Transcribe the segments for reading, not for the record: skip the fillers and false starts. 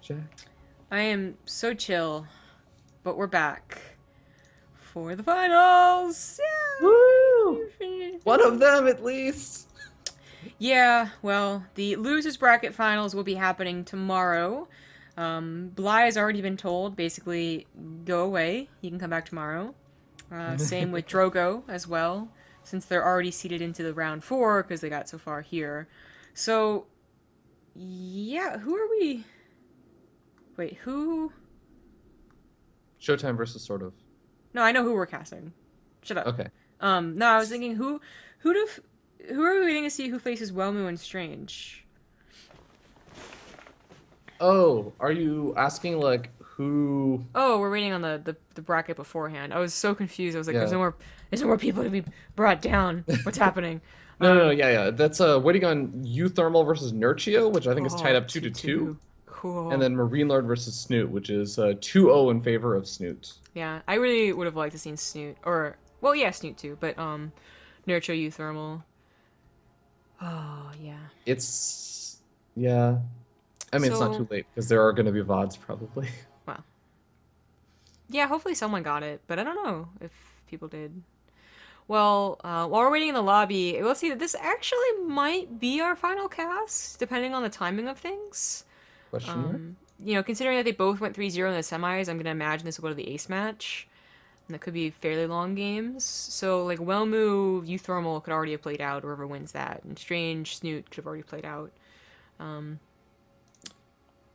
Jack? I am so chill, but we're back for the finals. Woo! Yeah. One of them at least. Yeah, well, the losers bracket finals will be happening tomorrow. Bly has already been told, basically, go away. You can come back tomorrow. Same with Drogo as well, since they're already seeded into the round 4 because they got so far here. So, yeah, who are we? Wait, who? ShoWTimE versus SortOf. No, I know who we're casting. Shut up. Okay. No, I was thinking who do, who are we waiting to see who faces Wellmu and Strange? Oh, are you asking like who? Oh, we're waiting on the bracket beforehand. I was so confused. I was like, Yeah. there's no more people to be brought down. What's happening? No, yeah. That's waiting on Euthermal versus Nurchio, which I think is tied Oh, up 2-2, and Cool. then Marine Lord versus Snoot, which is 2-0 in favor of Snoot. Yeah, I really would have liked to seen Snoot or well, yeah, Snoot too, but Nurture Euthermal. Oh yeah. It's yeah. I mean, it's not So too late because there are going to be VODs probably. well, yeah. Hopefully someone got it, but I don't know if people did. Well, while we're waiting in the lobby, we'll see that this actually might be our final cast, depending on the timing of things. Question mark? Considering that they both went 3-0 in the semis, I'm going to imagine this will go to the ace match. And that could be fairly long games. So, like, Wellmu, Euthermal could already have played out, whoever wins that. And Strange, Snoot could have already played out.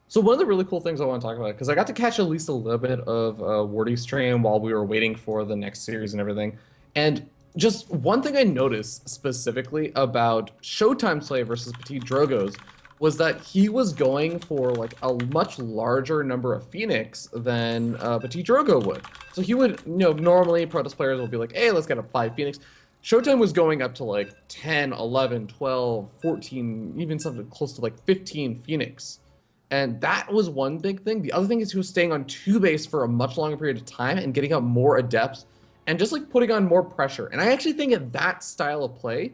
So one of the really cool things I want to talk about, because I got to catch at least a little bit of Wardy's stream while we were waiting for the next series and everything. And just one thing I noticed specifically about ShoWTimE's play versus Petit Drogo's was that he was going for like a much larger number of Phoenix than Petit Drogo would. So he would, normally Protoss players will be like, hey, let's get a 5 Phoenix. ShoWTimE was going up to like 10, 11, 12, 14, even something close to like 15 Phoenix. And that was one big thing. The other thing is he was staying on 2 base for a much longer period of time and getting out more adepts and just like putting on more pressure. And I actually think that style of play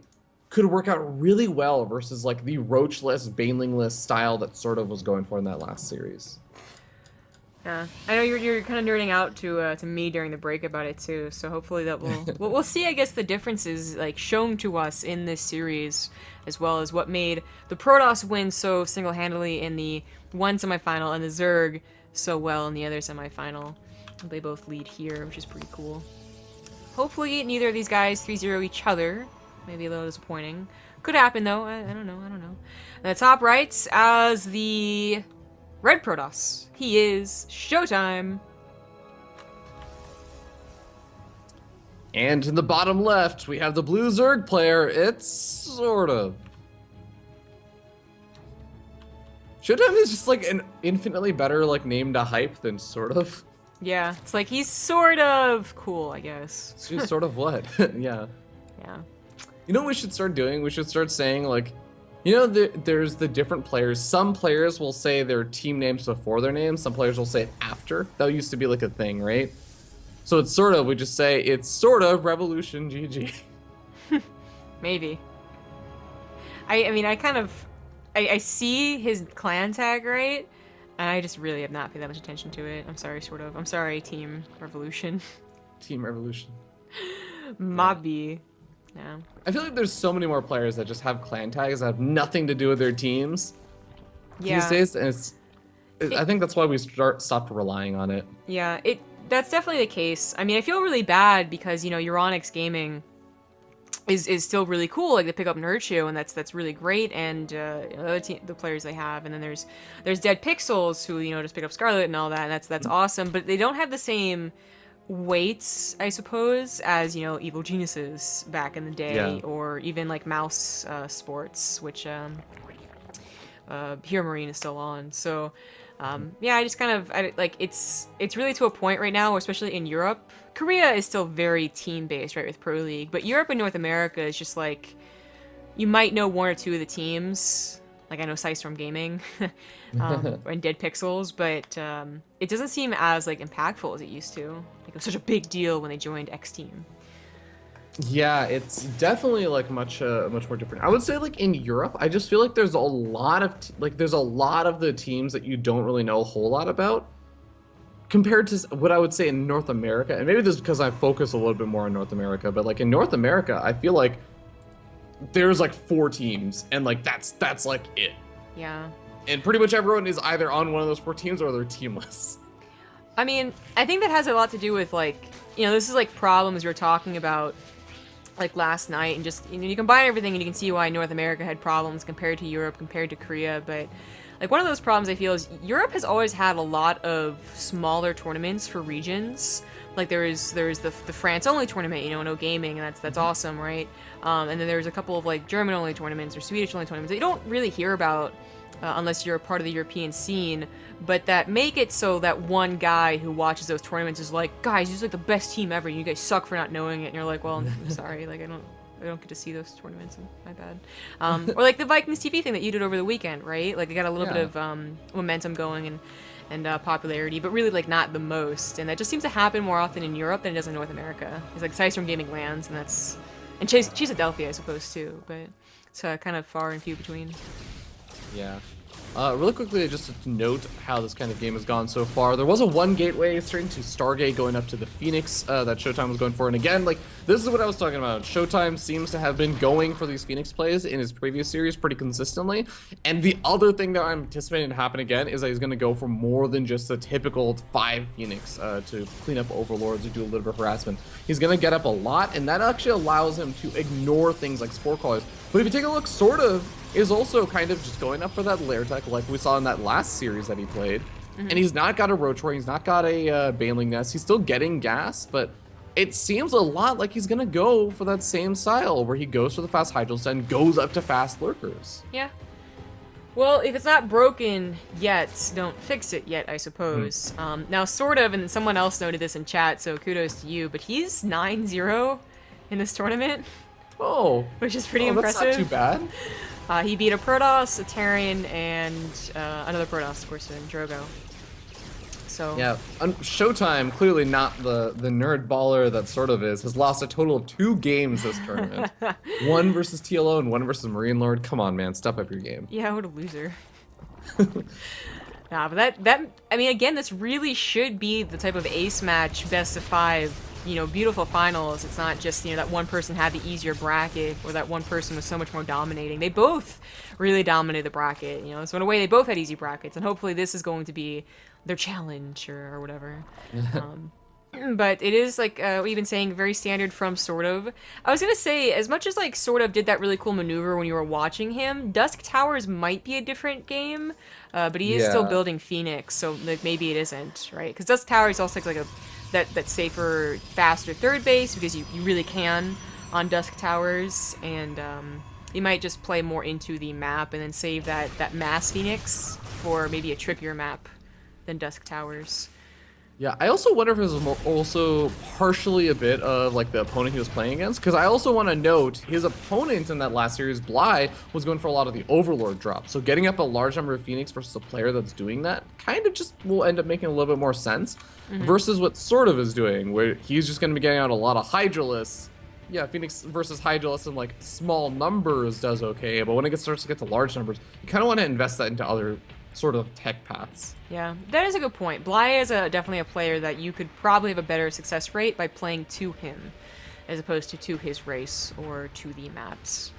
could work out really well versus like the roachless, banelingless style that sort of was going for in that last series. Yeah, I know you're kind of nerding out to me during the break about it too. So hopefully that we'll see. I guess the differences like shown to us in this series, as well as what made the Protoss win so single-handedly in the one semifinal and the Zerg so well in the other semifinal. They both lead here, which is pretty cool. Hopefully neither of these guys 3-0 each other. Maybe a little disappointing. Could happen though. I don't know. And the top right as the Red Protoss. He is ShoWTimE. And in the bottom left, we have the blue Zerg player. It's SortOf. ShoWTimE is just like an infinitely better like name to hype than SortOf. Yeah, it's like he's sort of cool, I guess. She's sort of what? Yeah. Yeah. You know what we should start doing? We should start saying like, there's the different players. Some players will say their team names before their names. Some players will say it after. That used to be like a thing, right? So it's sort of, we just say it's sort of Revolution GG. Maybe. I mean, I see his clan tag, right? And I just really have not paid that much attention to it. I'm sorry, sort of. I'm sorry, Team Revolution. Team Revolution. Mobby. Yeah. I feel like there's so many more players that just have clan tags that have nothing to do with their teams these days, and I think that's why we stopped relying on it. Yeah, that's definitely the case. I mean, I feel really bad because Euronics Gaming is still really cool. Like they pick up Nurchio, and that's really great, and the players they have, and then there's Dead Pixels who just pick up Scarlet and all that, and that's awesome. But they don't have the same weights, I suppose, as Evil Geniuses back in the day, or even like Mouse Sports, which Hero Marine is still on. So yeah, I just kind of it's really to a point right now, especially in Europe. Korea is still very team based, right, with Pro League, but Europe and North America is just like you might know 1 or 2 of the teams. Like I know Storm Gaming and Dead Pixels, but it doesn't seem as like impactful as it used to. Like it was such a big deal when they joined X Team. Yeah, it's definitely like much more different. I would say like in Europe, I just feel like there's a lot of there's a lot of the teams that you don't really know a whole lot about compared to what I would say in North America. And maybe this is because I focus a little bit more on North America, but like in North America, I feel like there's like 4 teams and like that's like it. Yeah. And pretty much everyone is either on one of those 4 teams or they're teamless. I mean, I think that has a lot to do with like, this is like problems we were talking about like last night, and just you combine everything and you can see why North America had problems compared to Europe, compared to Korea. But like one of those problems I feel is Europe has always had a lot of smaller tournaments for regions. Like there's the France only tournament, no gaming, and that's awesome, right? And then there's a couple of like German only tournaments or Swedish only tournaments that you don't really hear about unless you're a part of the European scene, but that make it so that one guy who watches those tournaments is like, guys, you're like the best team ever, and you guys suck for not knowing it, and you're like, well, I'm sorry, like I don't get to see those tournaments, my bad. Or like the Vikings TV thing that you did over the weekend, right? Like it got a little bit of momentum going and popularity, but really like not the most, and that just seems to happen more often in Europe than it does in North America. It's like Systrom Gaming lands, and Cheeseadelphia, I suppose, too, but it's kind of far and few between. Yeah. Really quickly, just to note how this kind of game has gone so far, there was a 1 gateway string to Stargate going up to the Phoenix that ShoWTimE was going for. And again, like, this is what I was talking about. ShoWTimE seems to have been going for these Phoenix plays in his previous series pretty consistently. And the other thing that I'm anticipating to happen again is that he's going to go for more than just the typical 5 Phoenix to clean up overlords or do a little bit of harassment. He's going to get up a lot, and that actually allows him to ignore things like sport callers. But if you take a look, SortOf is also kind of just going up for that lair tech like we saw in that last series that he played. And he's not got a Roach Roar, he's not got a Baneling Nest, he's still getting gas, but it seems a lot like he's gonna go for that same style where he goes for the fast Hydros and goes up to fast Lurkers. Yeah. Well, if it's not broken yet, don't fix it yet, I suppose. Now, SortOf, and someone else noted this in chat, so kudos to you, but he's 9-0 in this tournament. Oh. Which is pretty impressive. That's not too bad. He beat a Protoss, a Terran, and another Protoss, of course, in Drogo. So yeah, ShoWTimE, clearly not the nerd baller that SortOf is, has lost a total of 2 games this tournament. 1 versus TLO and 1 versus Marine Lord. Come on, man, step up your game. Yeah, what a loser. Nah, but that I mean, again, this really should be the type of ace match, best of 5. Beautiful finals. It's not just, that one person had the easier bracket or that one person was so much more dominating. They both really dominated the bracket, so in a way they both had easy brackets, and hopefully this is going to be their challenge or whatever. But it is, like we've been saying, very standard from SortOf. I was going to say, as much as like SortOf did that really cool maneuver when you were watching him, Dusk Towers might be a different game, but he is still building Phoenix, so like, maybe it isn't, right? Because Dusk Towers also like that safer, faster third base, because you really can on Dusk Towers, and you might just play more into the map and then save that mass Phoenix for maybe a trickier map than Dusk Towers. Yeah, I also wonder if it was also partially a bit of like the opponent he was playing against, because I also want to note his opponent in that last series, Bly, was going for a lot of the Overlord drop. So getting up a large number of Phoenix versus a player that's doing that kind of just will end up making a little bit more sense versus what SortOf is doing, where he's just going to be getting out a lot of Hydralisks. Yeah, Phoenix versus Hydralisk in like small numbers does okay, but when it starts to get to large numbers, you kind of want to invest that into other sort of tech paths. Yeah, that is a good point. Bly is definitely a player that you could probably have a better success rate by playing to him, as opposed to his race or to the maps.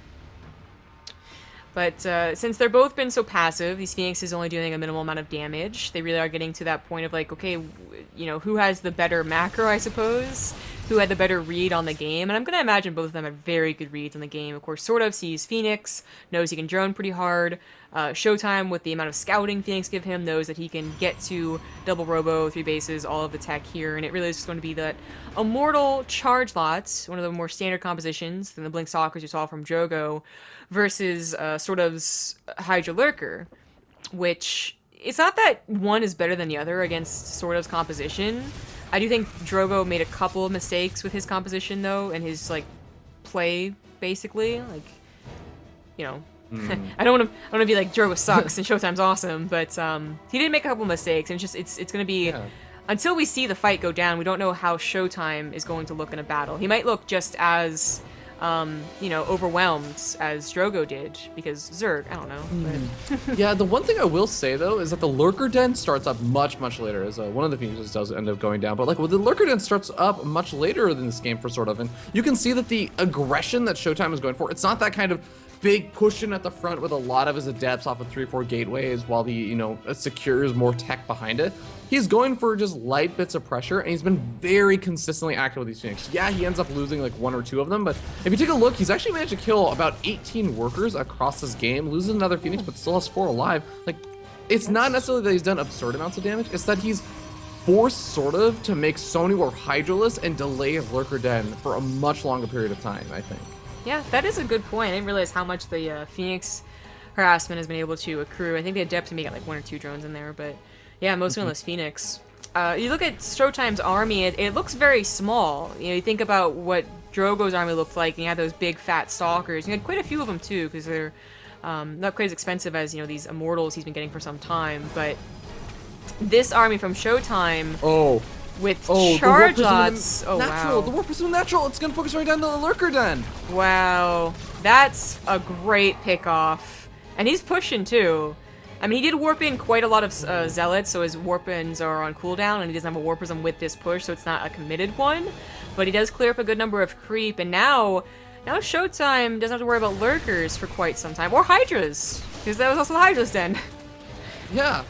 But since they're both been so passive, these Phoenixes only doing a minimal amount of damage, they really are getting to that point of like, okay, who has the better macro, I suppose? Who had the better read on the game? And I'm going to imagine both of them have very good reads on the game. Of course, SortOf sees Phoenix, knows he can drone pretty hard. ShoWTimE, with the amount of scouting Phoenix give him, knows that he can get to double robo, 3 bases, all of the tech here, and it really is just going to be that Immortal Charge Lots, one of the more standard compositions than the Blink Stalkers you saw from Drogo, versus SortOf's Hydra Lurker, which it's not that one is better than the other against SortOf's composition. I do think Drogo made a couple of mistakes with his composition, though, and his, like, play, basically. Like, I don't want to be like Drogo sucks and ShoWTimE's awesome, but he did make a couple mistakes, and it's going to be until we see the fight go down, we don't know how ShoWTimE is going to look in a battle. He might look just as, you know, overwhelmed as Drogo did, because Zerg, I don't know. But... Yeah, the one thing I will say, though, is that the Lurker Den starts up much, much later, as one of the Phoenixes does end up going down. But, like, well, the Lurker Den starts up much later than this game for SortOf, and you can see that the aggression that ShoWTimE is going for, it's not that kind of big pushing at the front with a lot of his adepts off of 3-4 gateways while the, you know, secures more tech behind it. He's going for just light bits of pressure, and he's been very consistently active with these Phoenix. Yeah, he ends up losing like 1 or 2 of them, but if you take a look, he's actually managed to kill about 18 workers across this game, loses another Phoenix, but still has 4 alive. Like, it's not necessarily that he's done absurd amounts of damage, it's that he's forced SortOf to make so many more Hydralisks and delay Lurker Den for a much longer period of time, I think. Yeah, that is a good point. I didn't realize how much the Phoenix harassment has been able to accrue. I think the Adept may get like 1 or 2 drones in there, but yeah, mostly on this Phoenix. You look at ShoWTimE's army, it looks very small. You know, you think about what Drogo's army looked like, and you had those big fat stalkers. You had quite a few of them too, because they're not quite as expensive as, you know, these immortals he's been getting for some time. But this army from ShoWTimE, with charge lots. Oh wow! The Warp Prism Natural. It's gonna focus right down the Lurker Den. Wow, that's a great pickoff, and he's pushing too. I mean, he did warp in quite a lot of zealots, so his warp-ins are on cooldown, and he doesn't have a warp prism with this push, so it's not a committed one. But he does clear up a good number of creep, and now ShoWTimE doesn't have to worry about lurkers for quite some time, or hydras, because that was also the Hydra's Den. Yeah,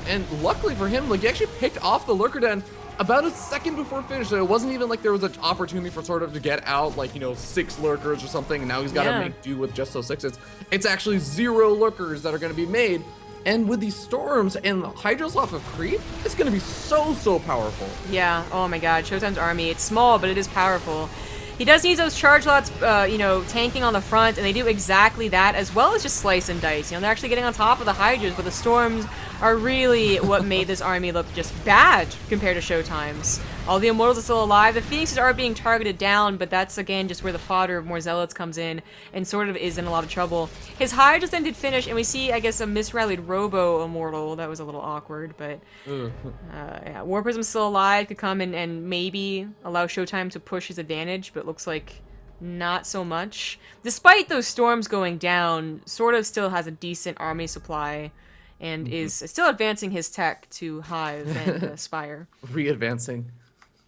and luckily for him, like, he actually picked off the Lurker Den about a second before finish, so it wasn't even like there was an opportunity for SortOf to get out, like, you know, 6 lurkers or something, and now he's got to make do with just those 6. It's actually 0 lurkers that are going to be made, and with these storms and the Hydros off of creep, it's going to be so powerful. Yeah, oh my god, ShoWTimE's army, it's small, but it is powerful. He does need those charge lots, you know, tanking on the front, and they do exactly that, as well as just slice and dice. You know, they're actually getting on top of the Hydras, but the storms are really what made this army look just bad compared to ShoWTimE's. All the Immortals are still alive. The Phoenixes are being targeted down, but that's, again, just where the fodder of more Zealots comes in, and SortOf is in a lot of trouble. His Hydras then did finish, and we see, I guess, a misrallied Robo Immortal. That was a little awkward, but yeah, War Prism's still alive, could come and maybe allow ShoWTimE to push his advantage, but it looks like not so much. Despite those storms going down, SortOf still has a decent army supply, and is still advancing his tech to Hive and Spire. Re-advancing.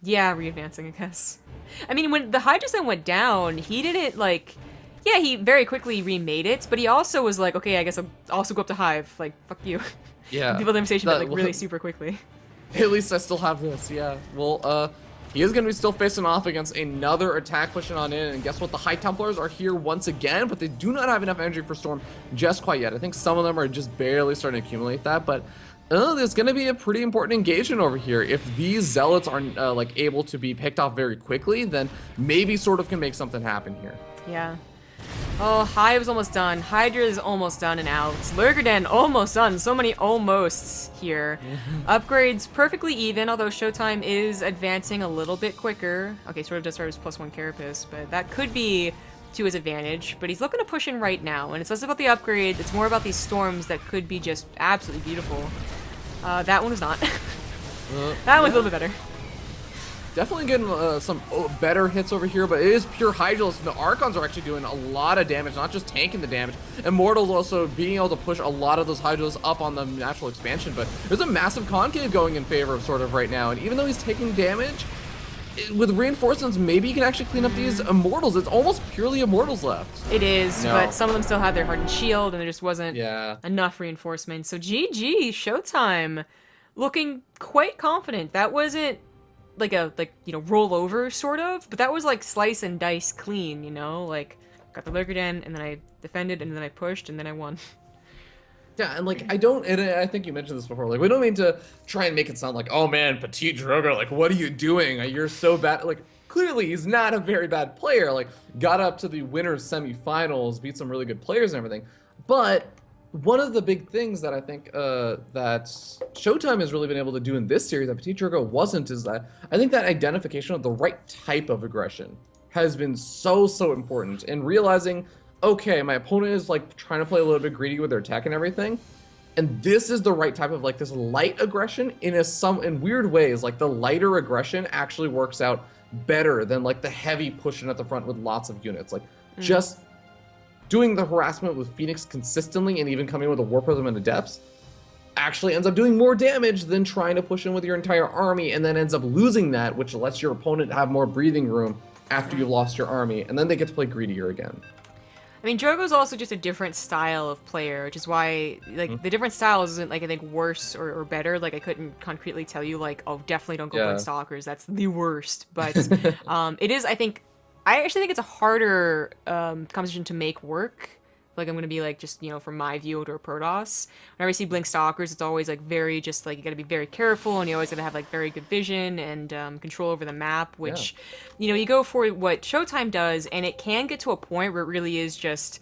Yeah, re-advancing, I guess. I mean, when the Hydras then went down, he didn't, like... Yeah, he very quickly remade it, but he also was like, okay, I guess I'll also go up to Hive. Like, fuck you. Yeah. People did station like really super quickly. At least I still have this, yeah. Well, he is going to be still facing off against another attack pushing on in, and guess what? The High Templars are here once again, but they do not have enough energy for Storm just quite yet. I think some of them are just barely starting to accumulate that, but there's going to be a pretty important engagement over here. If these Zealots are like able to be picked off very quickly, then maybe SortOf can make something happen here. Yeah. Oh, Hive's almost done. Hydra is almost done and out. Lurker Den almost done. So many almosts here. Upgrades perfectly even, although ShoWTimE is advancing a little bit quicker. Okay, SortOf does start his +1 Carapace, but that could be to his advantage. But he's looking to push in right now, and it's less about the upgrades, it's more about these storms that could be just absolutely beautiful. That one was not. That one's a little bit better. Definitely getting some better hits over here, but it is pure Hydralisks. The Archons are actually doing a lot of damage, not just tanking the damage. Immortals also being able to push a lot of those Hydralisks up on the natural expansion, but there's a massive concave going in favor of SortOf right now, and even though he's taking damage, with reinforcements, maybe he can actually clean up these Immortals. It's almost purely Immortals left. It is, but some of them still had their Hardened Shield, and there just wasn't enough reinforcements. So GG, ShoWTimE, looking quite confident. That wasn't like a you know, roll over sort of, but that was like slice and dice clean, you know, like got the Lurker Den, and then I defended, and then I pushed, and then I won. Yeah, and like and I think you mentioned this before, like we don't mean to try and make it sound like, oh man, Petite Drogo, like what are you doing? You're so bad. Like clearly he's not a very bad player. Like got up to the winners semifinals, beat some really good players and everything. But one of the big things that I think that ShoWTimE has really been able to do in this series that Petite Drogo wasn't is that I think that identification of the right type of aggression has been so important, and realizing, okay, my opponent is like trying to play a little bit greedy with their tech and everything. And this is the right type of like this light aggression in weird ways. Like the lighter aggression actually works out better than like the heavy pushing at the front with lots of units. Like just doing the harassment with Phoenix consistently and even coming with a Warp Prism and Adepts actually ends up doing more damage than trying to push in with your entire army and then ends up losing that, which lets your opponent have more breathing room after you've lost your army, and then they get to play greedier again. I mean, Drogo's also just a different style of player, which is why, like, the different styles isn't, like, I think, worse or better. Like, I couldn't concretely tell you, like, oh, definitely don't go Blink Stalkers. That's the worst. But it is, I actually think it's a harder composition to make work. Like, I'm going to be, like, just, you know, from my view to a Protoss. Whenever I see Blink Stalkers, it's always, like, very just, like, you got to be very careful, and you always got to have, like, very good vision and control over the map, which, you know, you go for what ShoWTimE does, and it can get to a point where it really is just,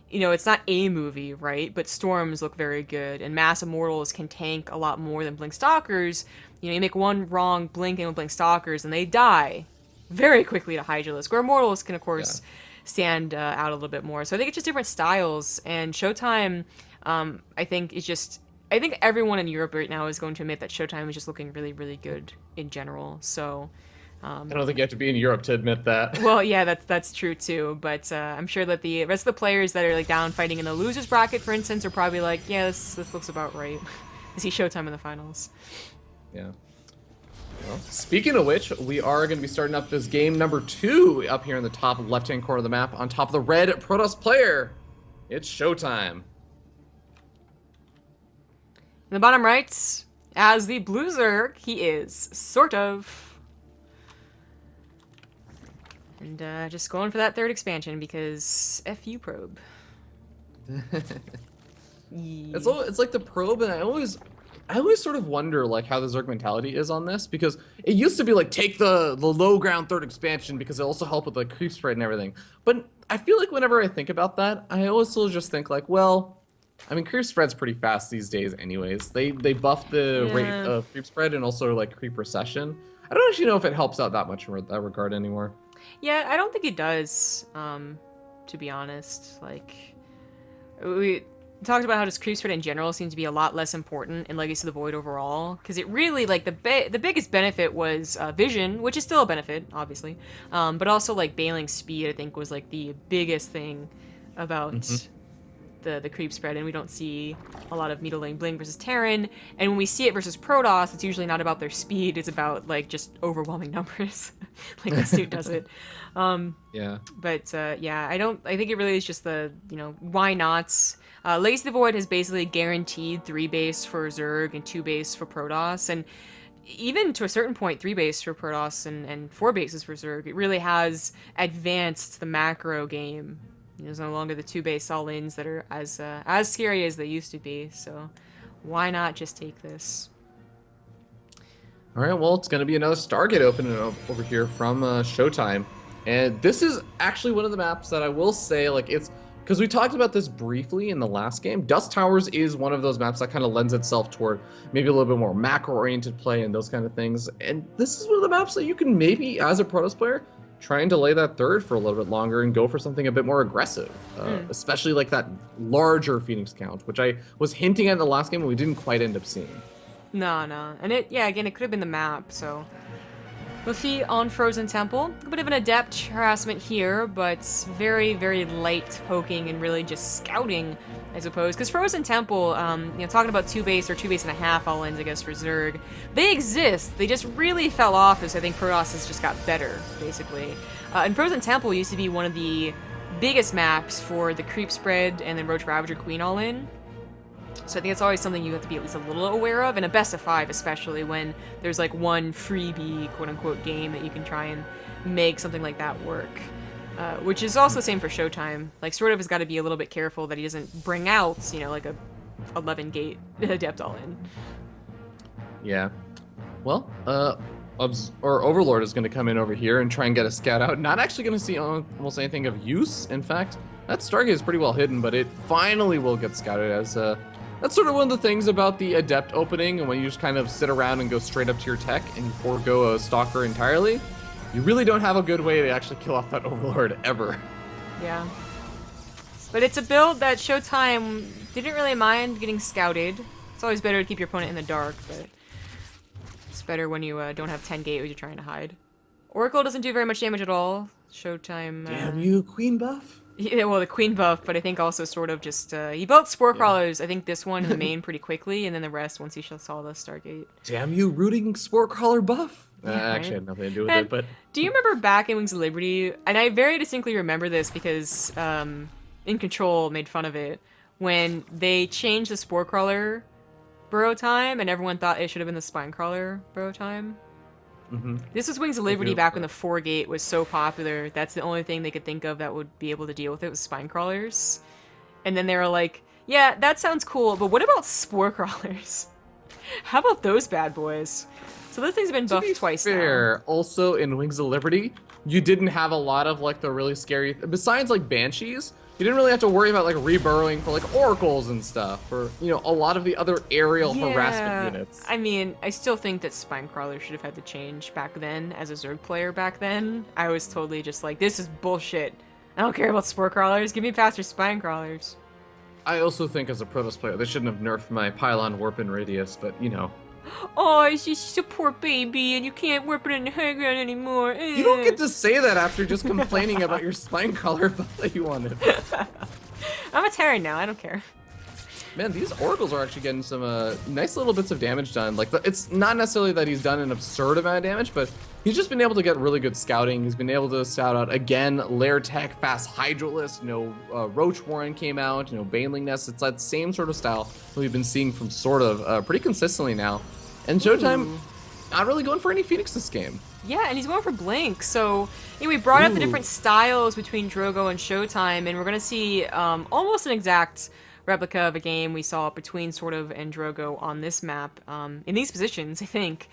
you know, it's not a movie, right? But Storms look very good, and Mass Immortals can tank a lot more than Blink Stalkers. You know, you make one wrong blink in with Blink Stalkers, and they die very quickly to Hydralisk, where Immortals can, of course... stand out a little bit more. So I think it's just different styles, and ShoWTimE, I think I think everyone in Europe right now is going to admit that ShoWTimE is just looking really, really good in general. So I don't think you have to be in Europe to admit that. Well, yeah, that's true too. But I'm sure that the rest of the players that are like down fighting in the losers bracket, for instance, are probably like, yeah, this looks about right. I see ShoWTimE in the finals. Yeah. Well, speaking of which, we are going to be starting up this game number 2 up here in the top left-hand corner of the map on top of the red Protoss player. It's ShoWTimE. In the bottom right, as the blue Zerg, he is SortOf. And just going for that third expansion because F you, probe. It's like the probe, and I always sort of wonder like how the Zerg mentality is on this, because it used to be like take the low ground third expansion because it also helped with the creep spread and everything. But I feel like whenever I think about that, I also just think like, well, I mean, creep spread's pretty fast these days anyways. They buff the rate of creep spread and also like creep recession. I don't actually know if it helps out that much in that regard anymore. Yeah, I don't think it does, to be honest. Like, we talked about how just creep spread in general seems to be a lot less important in Legacy of the Void overall, because it really, like, the biggest benefit was vision, which is still a benefit, obviously, but also, like, bailing speed, I think, was, like, the biggest thing about the creep spread, and we don't see a lot of Needling Bling versus Terran, and when we see it versus Protoss, it's usually not about their speed, it's about, like, just overwhelming numbers, like the suit does it. But, yeah, I think it really is just the, you know, why not? Legacy of the Void has basically guaranteed 3 base for Zerg and 2 base for Protoss, and even to a certain point, 3 base for Protoss and 4 bases for Zerg. It really has advanced the macro game. There's no longer the 2 base all-ins that are as scary as they used to be, so why not just take this? All right, well, it's going to be another Stargate opening over here from ShoWTimE, and this is actually one of the maps that I will say, like, it's because we talked about this briefly in the last game. Dust Towers is one of those maps that kind of lends itself toward maybe a little bit more macro-oriented play and those kind of things, and this is one of the maps that you can maybe, as a Protoss player, try and delay that third for a little bit longer and go for something a bit more aggressive, especially like that larger Phoenix count, which I was hinting at in the last game and we didn't quite end up seeing. No. And again, it could have been the map, so we'll see on Frozen Temple. A bit of an adept harassment here, but very, very light poking and really just scouting, I suppose. Because Frozen Temple, you know, talking about 2 base or 2 base and a half all-ins, I guess, for Zerg, they exist. They just really fell off as I think Protoss has just got better, basically. And Frozen Temple used to be one of the biggest maps for the creep spread and then Roach Ravager Queen all-in. So I think it's always something you have to be at least a little aware of, in a best of 5 especially, when there's like one freebie, quote-unquote, game that you can try and make something like that work. Which is also the same for ShoWTimE. Like, SortOf has got to be a little bit careful that he doesn't bring out, you know, like a 11-gate Adept all-in. Yeah. Well, Overlord is going to come in over here and try and get a scout out. Not actually going to see almost anything of use. In fact, that Stargate is pretty well hidden, but it finally will get scouted as that's sort of one of the things about the Adept opening, and when you just kind of sit around and go straight up to your tech and you forego a Stalker entirely, you really don't have a good way to actually kill off that Overlord ever. Yeah. But it's a build that ShoWTimE didn't really mind getting scouted. It's always better to keep your opponent in the dark, but it's better when you don't have 10 gateways you're trying to hide. Oracle doesn't do very much damage at all. ShoWTimE... Damn you, Queen buff. Yeah, well, the Queen buff, but I think also sort of just... he built Spore Crawlers, I think this one in the main pretty quickly, and then the rest once he saw the Stargate. Damn you, rooting Spore Crawler buff. Yeah, Actually, right? had nothing to do with And it, but... do you remember back in Wings of Liberty, and I very distinctly remember this because In Control made fun of it, when they changed the Spore Crawler burrow time, and everyone thought it should have been the Spine Crawler burrow time? This was Wings of Liberty back when the 4-gate was so popular. That's the only thing they could think of that would be able to deal with it was Spine Crawlers. And then they were like, yeah, that sounds cool, but what about Spore Crawlers? How about those bad boys? So those things have been buffed twice now. Also in Wings of Liberty, you didn't have a lot of like the really scary, besides like Banshees, you didn't really have to worry about like reburrowing for like oracles and stuff, or you know, a lot of the other aerial harassment units. I mean, I still think that Spine Crawler should have had to change back then. As a Zerg player back then, I was totally just like, this is bullshit. I don't care about Spore Crawlers. Give me faster Spine Crawlers. I also think as a Protoss player, they shouldn't have nerfed my Pylon Warp and Radius, but you know. Oh, it's just a poor baby, and you can't warp it in the high ground anymore. You don't get to say that after just complaining about your Spine Crawler buff that you wanted. I'm a Terran now, I don't care. Man, these oracles are actually getting some nice little bits of damage done. Like, it's not necessarily that he's done an absurd amount of damage, but he's just been able to get really good scouting. He's been able to scout out, again, Lair Tech, Fast Hydralisk, Roach Warren came out, Baneling Nest. It's that same sort of style that we've been seeing from SortOf pretty consistently now. And ShoWTimE, not really going for any Phoenix this game. Yeah, and he's going for Blink, so we brought up the different styles between Drogo and ShoWTimE, and we're going to see almost an exact replica of a game we saw between SortOf and Drogo on this map, in these positions, I think,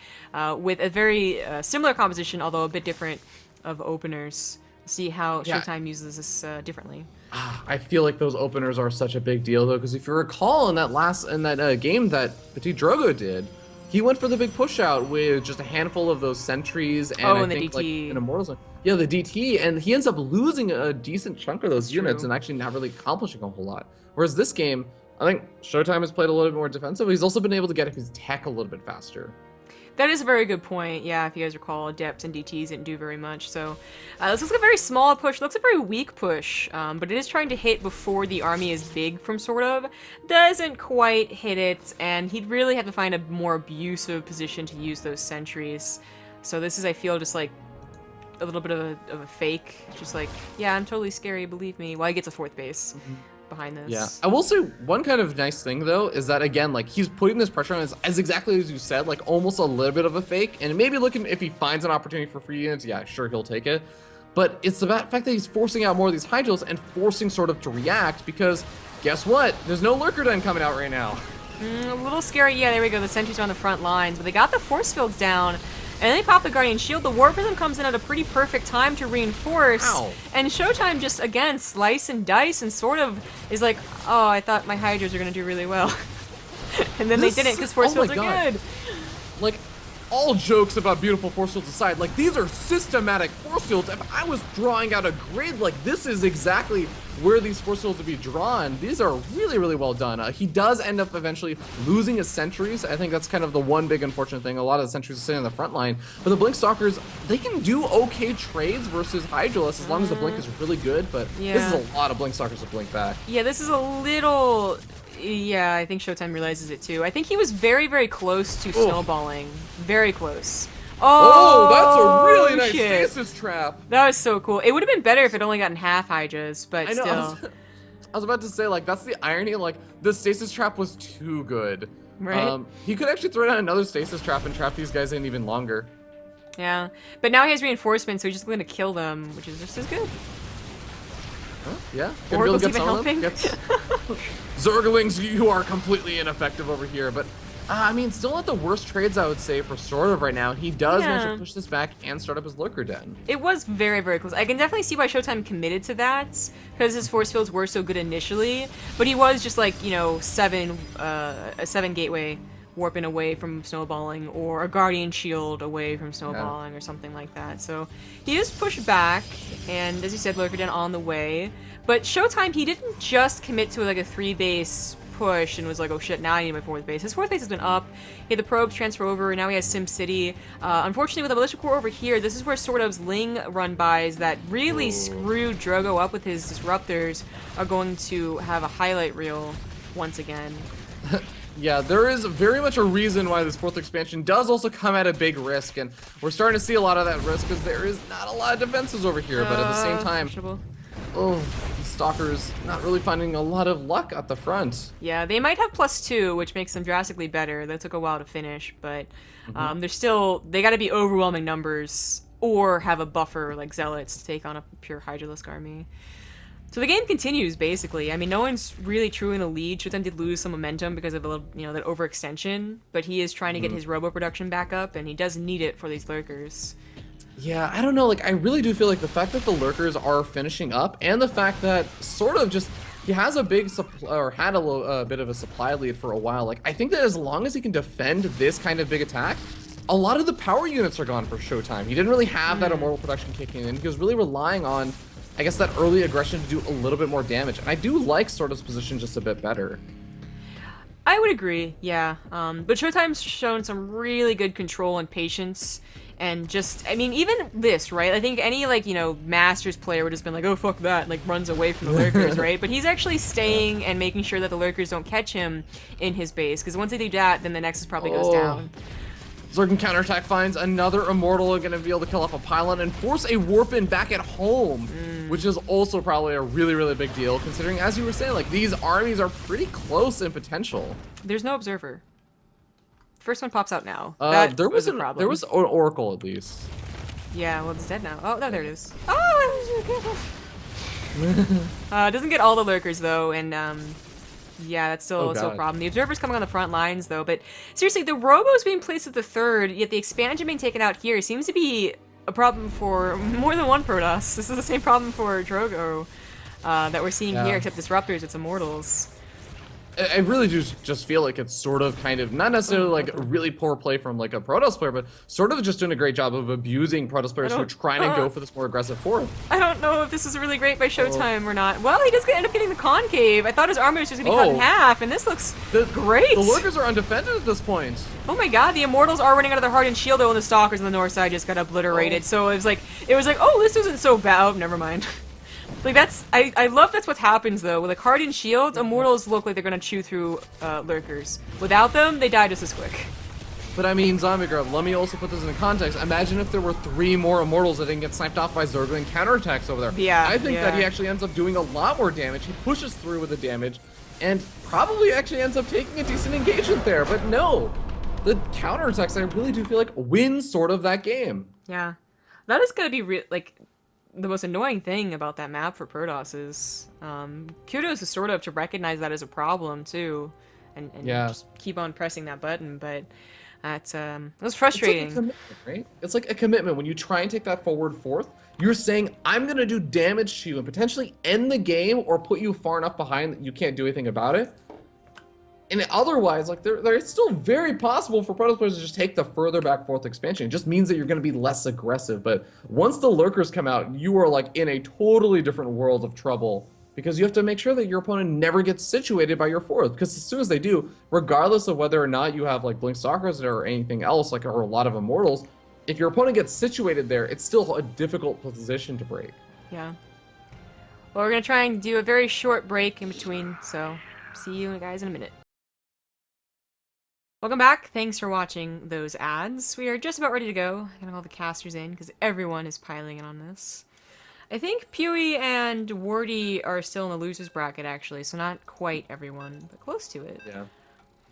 with a very similar composition, although a bit different, of openers. See how ShoWTimE uses this differently. I feel like those openers are such a big deal, though, because if you recall in that game that Petit Drogo did, he went for the big push out with just a handful of those sentries and I think DT. like an Immortals. Yeah, the DT, and he ends up losing a decent chunk of those units and actually not really accomplishing a whole lot. Whereas this game, I think ShoWTimE has played a little bit more defensive. He's also been able to get his tech a little bit faster. That is a very good point. Yeah, if you guys recall, Adepts and DTs didn't do very much. So this looks like a very small push. Looks like a very weak push, but it is trying to hit before the army is big from SortOf. Doesn't quite hit it, and he'd really have to find a more abusive position to use those sentries. So this is, I feel, just like a little bit of a fake. Just like, yeah, I'm totally scary, believe me. While he gets a 4th base. Behind this. Yeah, I will say one kind of nice thing though is that again, like he's putting this pressure on as exactly as you said, like almost a little bit of a fake, and maybe looking if he finds an opportunity for free units, yeah, sure he'll take it. But it's the fact that he's forcing out more of these Hydrals and forcing SortOf to react because guess what? There's no Lurker Den coming out right now. A little scary. Yeah, there we go. The sentries are on the front lines, but they got the force fields down. And then they pop the Guardian Shield. The War Prism comes in at a pretty perfect time to reinforce. Ow. And ShoWTimE just, again, slice and dice and sort of is like, oh, I thought my Hydras are going to do really well. And then they didn't because force fields are good. Like, all jokes about beautiful force fields aside, like these are systematic force fields. If I was drawing out a grid, like this is exactly where these force fields would be drawn. These are really, really well done. He does end up eventually losing his sentries. I think that's kind of the one big unfortunate thing. A lot of the sentries are sitting on the front line, but the Blink Stalkers, they can do okay trades versus Hydralisk as long as the Blink is really good, but this is a lot of Blink Stalkers to blink back. Yeah, this is a little... Yeah, I think ShoWTimE realizes it too. I think he was very, very close to snowballing. Very close. Oh, that's a really nice stasis trap. That was so cool. It would have been better if it only gotten half Hydras, but I know, still. I was about to say, like, that's the irony. Like, the stasis trap was too good. Right? He could actually throw down another stasis trap and trap these guys in even longer. Yeah, but now he has reinforcements, so he's just going to kill them, which is just as good. Huh? Yeah. Oracle's even helping. Zerglings, you are completely ineffective over here, but I mean, still not the worst trades I would say for SortOf right now. He does manage to push this back and start up his Lurker Den. It was very, very close. I can definitely see why ShoWTimE committed to that, because his force fields were so good initially, but he was just like, you know, a 7 gateway warping away from snowballing, or a guardian shield away from snowballing, or something like that. So he is pushed back, and as you said, Lurker Den on the way. But ShoWTimE, he didn't just commit to like a 3-base push and was like, oh shit, now I need my 4th base. His 4th base has been up. He had the probes transfer over, and now he has SimCity. Unfortunately, with the Militia Corps over here, this is where SortOf's Ling run-bys that really screwed Drogo up with his disruptors are going to have a highlight reel once again. Yeah, there is very much a reason why this 4th expansion does also come at a big risk, and we're starting to see a lot of that risk because there is not a lot of defenses over here, but at the same time, these Stalkers not really finding a lot of luck at the front. Yeah, they might have +2, which makes them drastically better. That took a while to finish, but they gotta be overwhelming numbers or have a buffer like Zealots to take on a pure Hydralisk army. So the game continues, basically. I mean, no one's really truly in a lead. ShoWTimE did lose some momentum because of a little, that overextension, but he is trying to get his robo production back up, and he does need it for these Lurkers. Yeah, I don't know, like, I really do feel like the fact that the Lurkers are finishing up, and the fact that he has a big supply, or had a bit of a supply lead for a while, like, I think that as long as he can defend this kind of big attack, a lot of the power units are gone for ShoWTimE. He didn't really have that immortal production kicking in. He was really relying on, I guess, that early aggression to do a little bit more damage. And I do like SortOf's position just a bit better. I would agree, yeah. But ShoWTimE's shown some really good control and patience. And just, I mean, even this, right? I think any, like, Masters player would have been like, oh, fuck that, and, like, runs away from the Lurkers, right? But he's actually staying and making sure that the Lurkers don't catch him in his base. Because once they do that, then the Nexus probably goes down. Zerg counterattack finds another Immortal, going to be able to kill off a pylon and force a warp-in back at home, which is also probably a really, really big deal, considering, as you were saying, like, these armies are pretty close in potential. There's no Observer. First one pops out now. There was a problem. There was an Oracle, at least. Yeah, well, it's dead now. Oh, no, there it is. Oh! Doesn't get all the Lurkers, though, and, yeah, that's still a problem. The Observer's coming on the front lines, though, but seriously, the Robo's being placed at the 3rd, yet the expansion being taken out here seems to be a problem for more than one Protoss. This is the same problem for Drogo that we're seeing here, except Disruptors, it's Immortals. I really do just feel like it's sort of kind of, not necessarily like a really poor play from like a Protoss player, but sort of just doing a great job of abusing Protoss players who are trying to go for this more aggressive 4th. I don't know if this is really great by ShoWTimE or not. Well, he does end up getting the concave. I thought his armor was just going to be cut in half, and this looks great. The Lurkers are undefended at this point. Oh my god, the Immortals are running out of their Hardened Shield, though, and the Stalkers on the north side just got obliterated. So it was like, oh, this isn't so bad. Oh, never mind. Like, I love that's what happens, though. With, like, Hardened Shields, Immortals look like they're gonna chew through Lurkers. Without them, they die just as quick. But I mean, Zombie Grub, let me also put this into context. Imagine if there were 3 more Immortals that didn't get sniped off by Zerg and counterattacks over there. Yeah, I think that he actually ends up doing a lot more damage. He pushes through with the damage, and probably actually ends up taking a decent engagement there. But no, the counterattacks, I really do feel like, win sort of that game. Yeah. That is gonna be, like, the most annoying thing about that map for Protoss is, kudos to SortOf to recognize that as a problem, too. And just keep on pressing that button, but that's, it was frustrating. It's like a commitment, right? It's like a commitment. When you try and take that forward 4th, you're saying, I'm gonna do damage to you and potentially end the game or put you far enough behind that you can't do anything about it. And otherwise, like, it's still very possible for Protoss players to just take the further back 4th expansion. It just means that you're going to be less aggressive. But once the Lurkers come out, you are, like, in a totally different world of trouble. Because you have to make sure that your opponent never gets situated by your 4th. Because as soon as they do, regardless of whether or not you have, like, Blink Stalkers or anything else, like, or a lot of Immortals, if your opponent gets situated there, it's still a difficult position to break. Yeah. Well, we're going to try and do a very short break in between. So, see you guys in a minute. Welcome back. Thanks for watching those ads. We are just about ready to go. Getting all the casters in because everyone is piling in on this. I think Pewee and Wardy are still in the losers bracket, actually, so not quite everyone, but close to it. Yeah.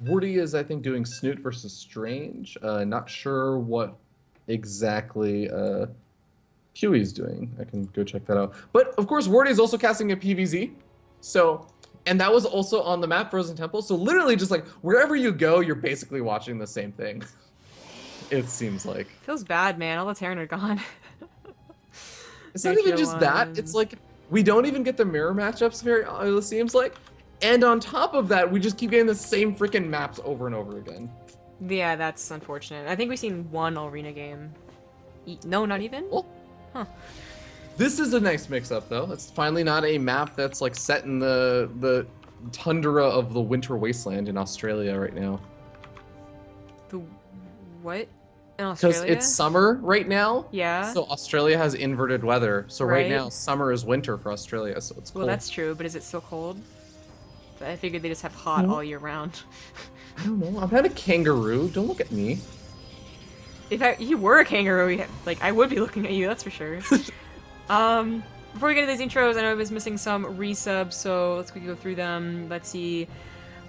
Wardy is, I think, doing Snoot versus Strange. Not sure what exactly Pewee's doing. I can go check that out. But, of course, Wardy is also casting a PVZ, so... And that was also on the map Frozen Temple, so literally just like wherever you go, you're basically watching the same thing. It seems like. Feels bad, man. All the Terran are gone. It's not even just that. It's like we don't even get the mirror matchups it seems like. And on top of that, we just keep getting the same freaking maps over and over again. Yeah, that's unfortunate. I think we've seen one arena game. No, not even? Well, Huh. this is a nice mix-up, though. It's finally not a map that's like set in the tundra of the winter wasteland in Australia right now. The what? In Because Australia? it's summer right now. Yeah. So Australia has inverted weather. So right Right. now, summer is winter for Australia. So it's cold. Well, that's true, but is it still cold? I figured they just have hot all year round. I don't know. I'm not a kangaroo. Don't look at me. If you were a kangaroo, like, I would be looking at you, that's for sure. Before we get to these intros, I know I was missing some resubs, so let's quickly go through them. Let's see.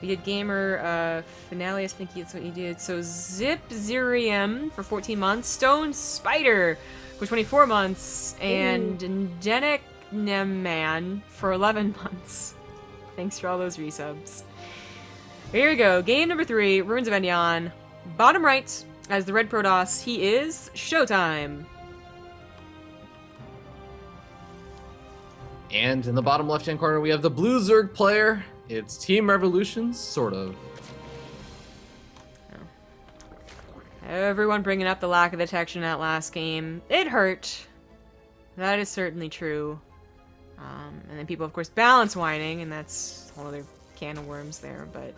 We did Gamer, Finale, I think that's what you did. So ZvP for 14 months, Stone Spider for 24 months, and Denic Man for 11 months. Thanks for all those resubs. Here we go. Game number 3, Ruins of Endion. Bottom right, as the Red Protoss, he is ShoWTimE. And in the bottom left-hand corner, we have the blue Zerg player. It's Team Revolution's SortOf. Everyone bringing up the lack of detection in that last game. It hurt. That is certainly true. And then people, of course, balance whining, and that's a whole other can of worms there. But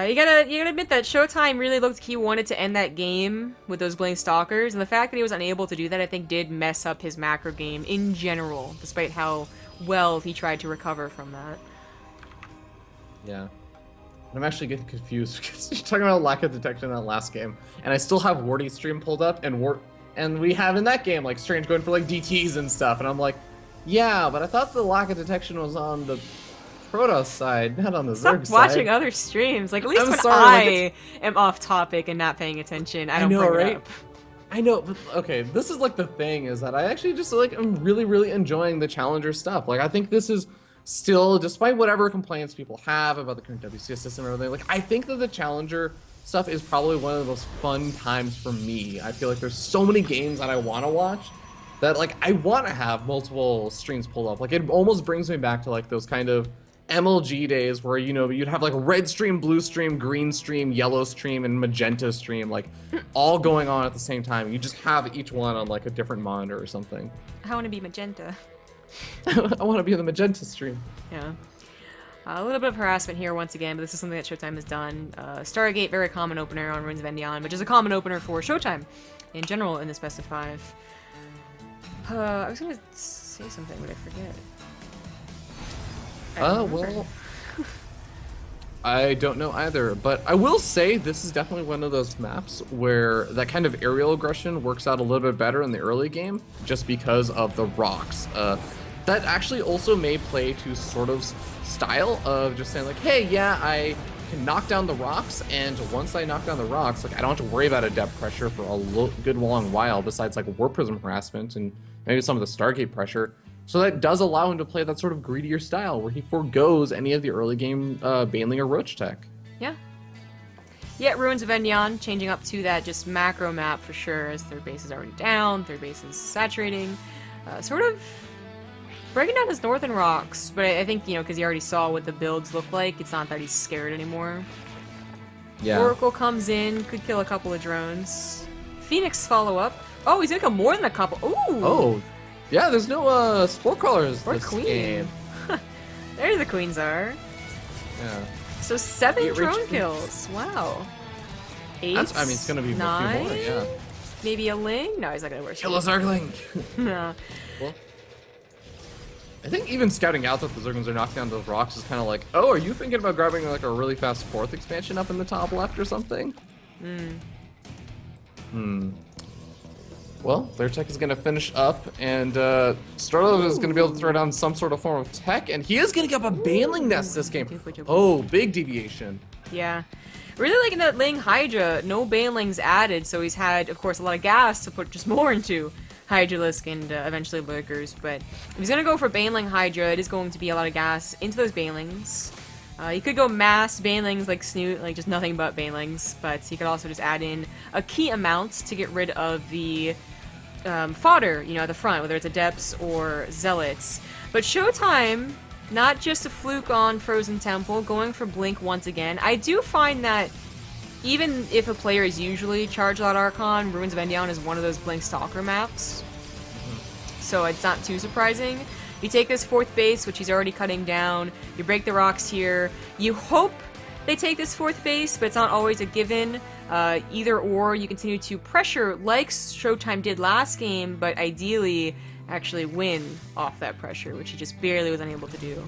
you gotta admit that ShoWTimE really looked like he wanted to end that game with those Blade Stalkers, and the fact that he was unable to do that, I think, did mess up his macro game in general, despite how well he tried to recover from that. Yeah. I'm actually getting confused because you're talking about lack of detection in that last game, and I still have Wardy's stream pulled up, and we have in that game like Strange going for like DTs and stuff, and I'm like, yeah, but I thought the lack of detection was on the Protoss side, not on the Zerg side. Stop watching other streams. Like, at least I'm when sorry, I am off topic and not paying attention, I don't know, bring it right? up. I know, but okay, this is like the thing is that I actually just like I'm really, really enjoying the Challenger stuff. Like I think this is still, despite whatever complaints people have about the current WCS system and everything, like I think that the Challenger stuff is probably one of the most fun times for me. I feel like there's so many games that I want to watch that like I want to have multiple streams pulled up. Like it almost brings me back to like those kind of MLG days where, you know, you'd have like red stream, blue stream, green stream, yellow stream, and magenta stream, like all going on at the same time. You just have each one on like a different monitor or something. I want to be magenta. I want to be in the magenta stream. Yeah. A little bit of harassment here once again, but this is something that ShoWTimE has done. Stargate, very common opener on Ruins of Endion, which is a common opener for ShoWTimE in general in this best of 5. I was gonna say something, but I forget. Well, I don't know either, but I will say this is definitely one of those maps where that kind of aerial aggression works out a little bit better in the early game, just because of the rocks. That actually also may play to SortOf's style of just saying like, hey, yeah, I can knock down the rocks, and once I knock down the rocks, like I don't have to worry about a depth pressure for a good long while, besides like Warp Prism harassment and maybe some of the Stargate pressure. So that does allow him to play that sort of greedier style where he forgoes any of the early game Baneling or Roach tech. Yeah. Yeah, Ruins of Endion changing up to that just macro map for sure, as third base is already down, third base is saturating. Sort of breaking down his northern rocks, but I think, you know, because he already saw what the builds look like, it's not that he's scared anymore. Yeah. Oracle comes in, could kill a couple of drones. Phoenix follow up. Oh, he's gonna kill more than a couple. Ooh! Oh! Yeah, there's no sport crawlers Or this queen. game. There the queens are. Yeah. So 7 8 drone rich kills. Wow. 8. That's, I mean, it's gonna be a few 9. more, yeah. Maybe a Ling? No, he's not gonna work. Kill a Zergling! No. Well, I think even scouting out that the Zerglings are knocking down those rocks is kind of like, oh, are you thinking about grabbing like a really fast 4th expansion up in the top left or something? Well, their tech is going to finish up, and SortOf is going to be able to throw down some sort of form of tech, and he is getting up a Baneling Nest this game. Oh, big deviation. Yeah. Really liking that Ling Hydra. No Banelings added, so he's had, of course, a lot of gas to put just more into Hydralisk and eventually Lurkers. But if he's going to go for Baneling Hydra, it is going to be a lot of gas into those Banelings. You could go mass Banelings like Snoot, like just nothing but Banelings, but he could also just add in a key amount to get rid of the fodder, you know, at the front, whether it's Adepts or Zealots. But ShoWTimE, not just a fluke on Frozen Temple, going for Blink once again. I do find that even if a player is usually Charge Lot Archon, Ruins of Endion is one of those Blink Stalker maps. So it's not too surprising. You take this 4th base, which he's already cutting down. You break the rocks here. You hope they take this 4th base, but it's not always a given. Either or, you continue to pressure like ShoWTimE did last game, but ideally actually win off that pressure, which he just barely was unable to do.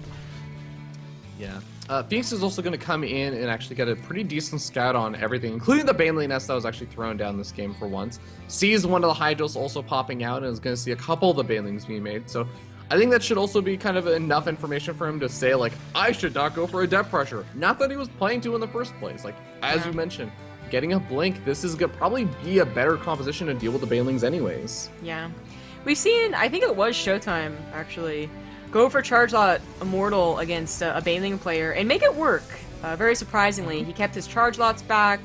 Yeah. Phoenix is also going to come in and actually get a pretty decent scout on everything, including the Baneley nest that was actually thrown down this game for once. Sees one of the Hydros also popping out and is going to see a couple of the Banelings being made. So I think that should also be kind of enough information for him to say, like, I should not go for a depth pressure. Not that he was planning to in the first place. Like, as you mentioned, getting a Blink, this is going to probably be a better composition to deal with the Banelings anyways. Yeah. We've seen, I think it was ShoWTimE, actually, go for Charge Lot Immortal against a Baneling player and make it work. Very surprisingly, he kept his Charge Lots back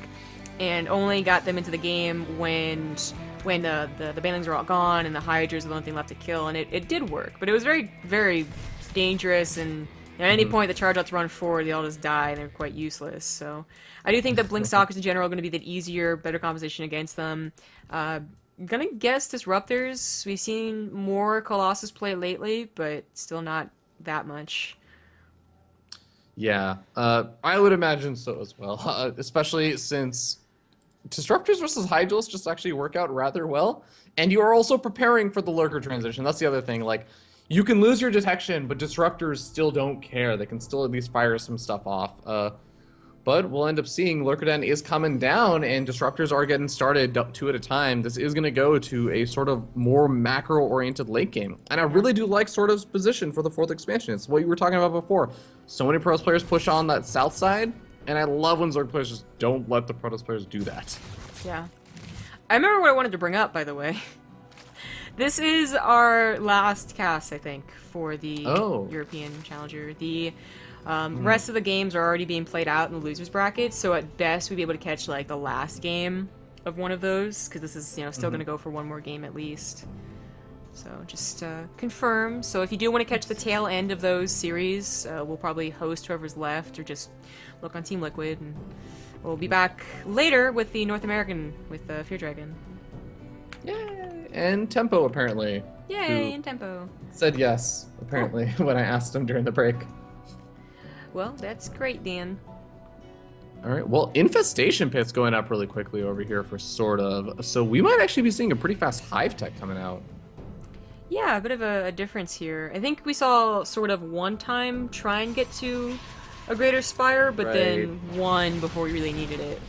and only got them into the game when the Banelings were all gone and the Hydras were the only thing left to kill, and it did work. But it was very, very dangerous, and at any point the Charge Lots run forward, they all just die, and they're quite useless. So I do think that Blink Stalkers in general are going to be that easier, better composition against them. Gonna guess Disruptors. We've seen more Colossus play lately, but still not that much. Yeah, I would imagine so as well, especially since Disruptors versus Hydros just actually work out rather well, and you are also preparing for the Lurker transition. That's the other thing. Like, you can lose your detection, but Disruptors still don't care. They can still at least fire some stuff off. But we'll end up seeing Lurker Den is coming down, and Disruptors are getting started 2 at a time. This is going to go to a sort of more macro-oriented late game. And I really do like SortOf's position for the 4th expansion. It's what you were talking about before. So many Protoss players push on that south side, and I love when Zerg players just don't let the Protoss players do that. Yeah. I remember what I wanted to bring up, by the way. This is our last cast, I think, for the European Challenger. The rest of the games are already being played out in the losers bracket, so at best we'd be able to catch like the last game of one of those, because this is still going to go for one more game at least. So just confirm. So if you do want to catch the tail end of those series, we'll probably host whoever's left, or just look on Team Liquid, and we'll be back later with the North American with Fear Dragon. Yay! And Tempo apparently. Yay! And Tempo said yes apparently when I asked him during the break. Well, that's great, Dan. All right. Well, Infestation Pit's going up really quickly over here for SortOf. So we might actually be seeing a pretty fast Hive tech coming out. Yeah, a bit of a difference here. I think we saw SortOf one time try and get to a Greater Spire, but then one before we really needed it.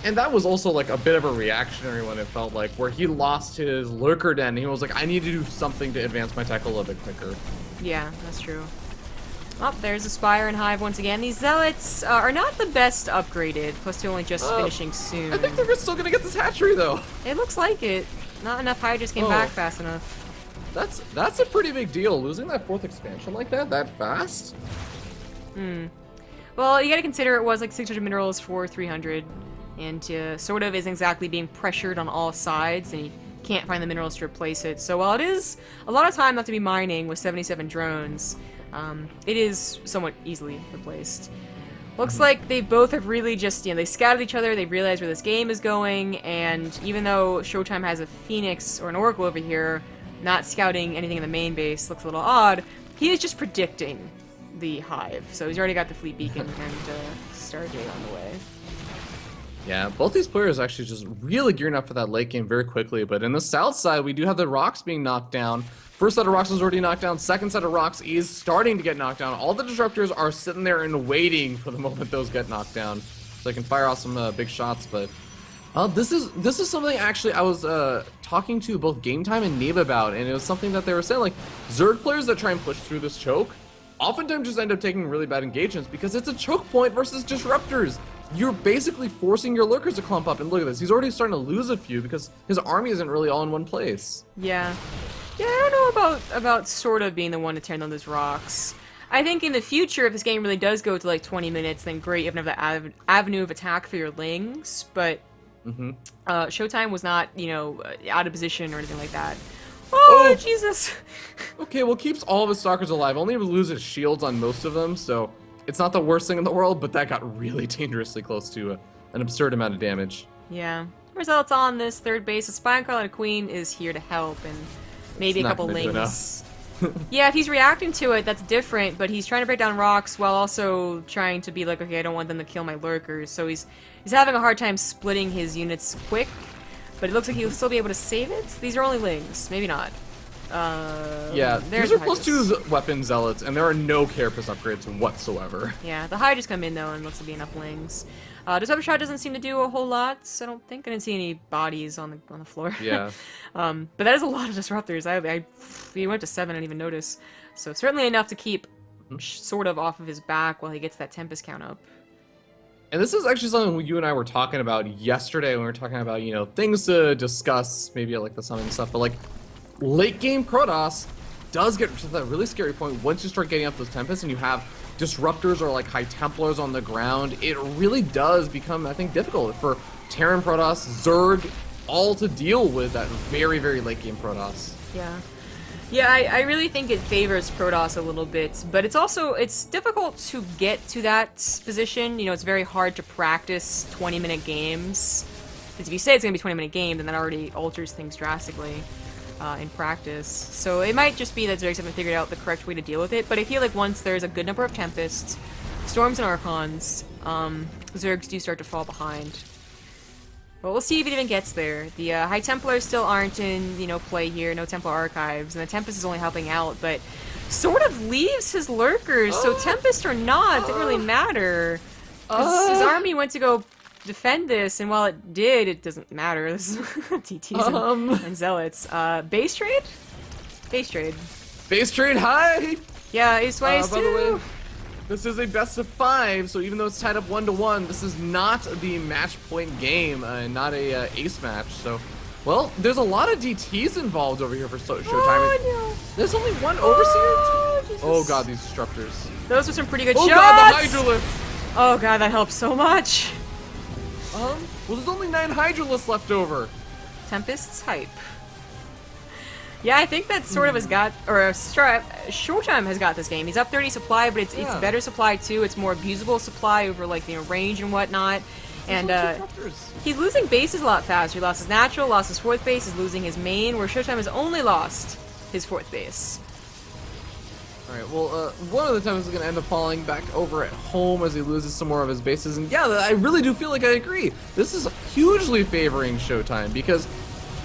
And that was also like a bit of a reactionary one, it felt like, where he lost his Lurker Den. He was like, I need to do something to advance my tech a little bit quicker. Yeah, that's true. Oh, there's a Spire and Hive once again. These Zealots are not the best upgraded, plus they're only just finishing soon. I think they're still going to get this hatchery, though. It looks like it. Not enough Hydras came back fast enough. That's a pretty big deal, losing that 4th expansion like that fast. Well, you gotta consider it was like 600 minerals for 300, and SortOf isn't exactly being pressured on all sides, and you can't find the minerals to replace it. So while it is a lot of time not to be mining with 77 drones, it is somewhat easily replaced. Looks like they both have really just, they scouted each other, they realized where this game is going, and even though ShoWTimE has a Phoenix or an Oracle over here, not scouting anything in the main base looks a little odd. He is just predicting the Hive, so he's already got the Fleet Beacon and Stargate on the way. Yeah, both these players actually just really gearing up for that late game very quickly, but in the south side, we do have the rocks being knocked down. First set of rocks is already knocked down, second set of rocks is starting to get knocked down. All the Disruptors are sitting there and waiting for the moment those get knocked down, so they can fire off some big shots, but this is something actually I was talking to both Game Time and Nebe about, and it was something that they were saying, like, Zerg players that try and push through this choke oftentimes just end up taking really bad engagements because it's a choke point versus Disruptors. You're basically forcing your Lurkers to clump up, and look at this, he's already starting to lose a few because his army isn't really all in one place. Yeah, I don't know about SortOf being the one to tear down those rocks. I think in the future, if this game really does go to like 20 minutes, then great, you have another avenue of attack for your Lings, but ShoWTimE was not, out of position or anything like that. Oh, Jesus! Okay, well, keeps all of his Stalkers alive. Only loses shields on most of them, so it's not the worst thing in the world, but that got really dangerously close to an absurd amount of damage. Yeah. Results on this third base. A Spinecrawl and a Queen is here to help, and maybe It's a not couple gonna do Lings. Yeah, if he's reacting to it, that's different, but he's trying to break down rocks while also trying to be like, okay, I don't want them to kill my lurkers, so he's having a hard time splitting his units quick, but it looks like he'll still be able to save it. These are only Lings. Maybe not. Yeah, there's these are the plus Hydras. 2 weapon zealots, and there are no carapace upgrades whatsoever. Yeah, the Hydras come in, though, and looks to be enough Lings. This weapon shot doesn't seem to do a whole lot, so I don't think I didn't see any bodies on the floor. Yeah. But that is a lot of disruptors. He went to 7 and didn't even notice. So certainly enough to keep sort of off of his back while he gets that Tempest count up. And this is actually something you and I were talking about yesterday when we were talking about, you know, things to discuss, maybe like the summon stuff, but like late game Protoss does get to that really scary point once you start getting up those Tempests and you have disruptors or like High Templars on the ground. It really does become, I think, difficult for Terran Protoss, Zerg, all to deal with that very, very late game Protoss. Yeah. Yeah, I really think it favors Protoss a little bit, but it's difficult to get to that position. You know, it's very hard to practice 20-minute games. Because if you say it's going to be a 20-minute game, then that already alters things drastically in practice. So it might just be that Zergs haven't figured out the correct way to deal with it, but I feel like once there's a good number of Tempests, Storms and Archons, Zergs do start to fall behind. But we'll see if it even gets there. The High Templars still aren't in, play here. No Templar Archives, and the Tempest is only helping out, but sort of leaves his lurkers. So Tempest or not, it didn't really matter. 'Cause his army went to go defend this, and while it did, it doesn't matter. This is TTs and Zealots. Base trade? Base trade. Base trade high! Yeah, Ace Ways By the too. way, this is a best of 5, so even though it's tied up 1-1, this is not the match point game, not a ace match. So, well, there's a lot of DTs involved over here for ShoWTimE. Oh, no. There's only one Overseer. Jesus. Oh god, these disruptors. Those are some pretty good Oh shots. god, the Hydralisk. Oh god, that helps so much. Well, there's only 9 Hydralisks left over. Tempest's hype. Yeah, I think that sort of has got, or ShoWTimE has got this game. He's up 30 supply, but it's better supply too. It's more abusable supply over like range and whatnot. And he's losing bases a lot faster. He lost his natural, lost his 4th base, is losing his main, where ShoWTimE has only lost his 4th base. Alright, well, one of the times is going to end up falling back over at home as he loses some more of his bases. And yeah, I really do feel like I agree. This is hugely favoring ShoWTimE because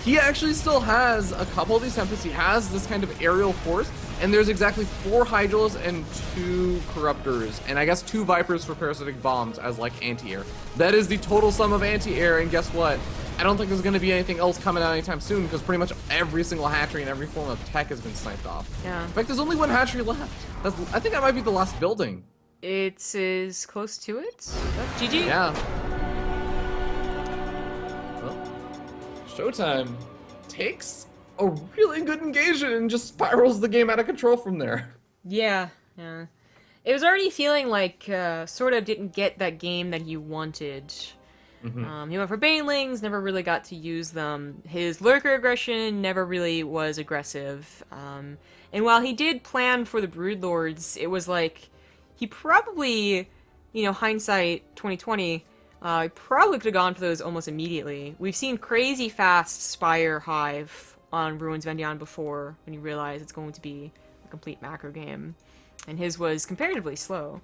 he actually still has a couple of these Tempests. He has this kind of aerial force, and there's exactly 4 Hydrals and 2 Corruptors, and I guess 2 Vipers for Parasitic Bombs as like anti-air. That is the total sum of anti-air, and guess what? I don't think there's going to be anything else coming out anytime soon because pretty much every single hatchery and every form of tech has been sniped off. Yeah. In fact, there's only 1 hatchery left. I think that might be the last building. It's is close to it. GG. Yeah. Well, ShoWTimE takes a really good engagement and just spirals the game out of control from there. Yeah, yeah. It was already feeling like sort of didn't get that game that he wanted. He went for Banelings, never really got to use them. His Lurker aggression never really was aggressive. And while he did plan for the Broodlords, it was like he probably, hindsight 2020, probably could have gone for those almost immediately. We've seen crazy fast Spire Hive on Ruins Vendion before when you realize it's going to be a complete macro game. And his was comparatively slow.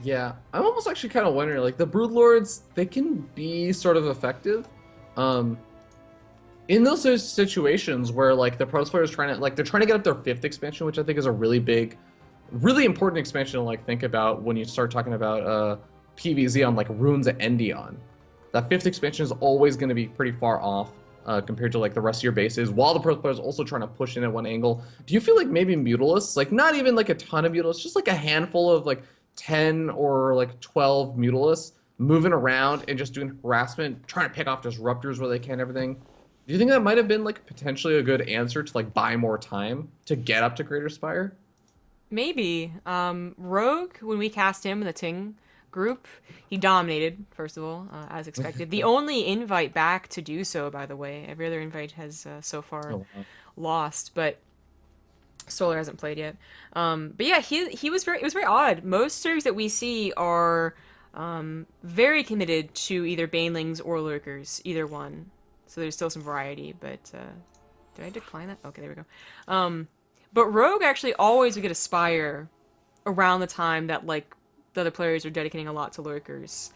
Yeah, I'm almost actually kind of wondering, like, the Broodlords, they can be sort of effective. In those situations where, like, the Protoss player is trying to, like, they're trying to get up their 5th expansion, which I think is a really big, really important expansion to, like, think about when you start talking about PvZ on, like, Runes at Endion. That 5th expansion is always going to be pretty far off compared to, like, the rest of your bases, while the Protoss player is also trying to push in at one angle. Do you feel like maybe Mutalisks, like, not even, like, a ton of Mutalisks, just, like, a handful of, like, 10 or like 12 Mutalisks moving around and just doing harassment, trying to pick off disruptors where they can, everything. Do you think that might have been like potentially a good answer to like buy more time to get up to Greater Spire? Maybe. Rogue, when we cast him in the Ting group, he dominated, first of all, as expected. The only invite back to do so, by the way. Every other invite has so far lost, but Solar hasn't played yet. But yeah, it was very odd. Most serves that we see are very committed to either banelings or lurkers, either one. So there's still some variety, but did I decline that? Okay, there we go. But Rogue actually always would get a Spire around the time that, like, the other players are dedicating a lot to lurkers.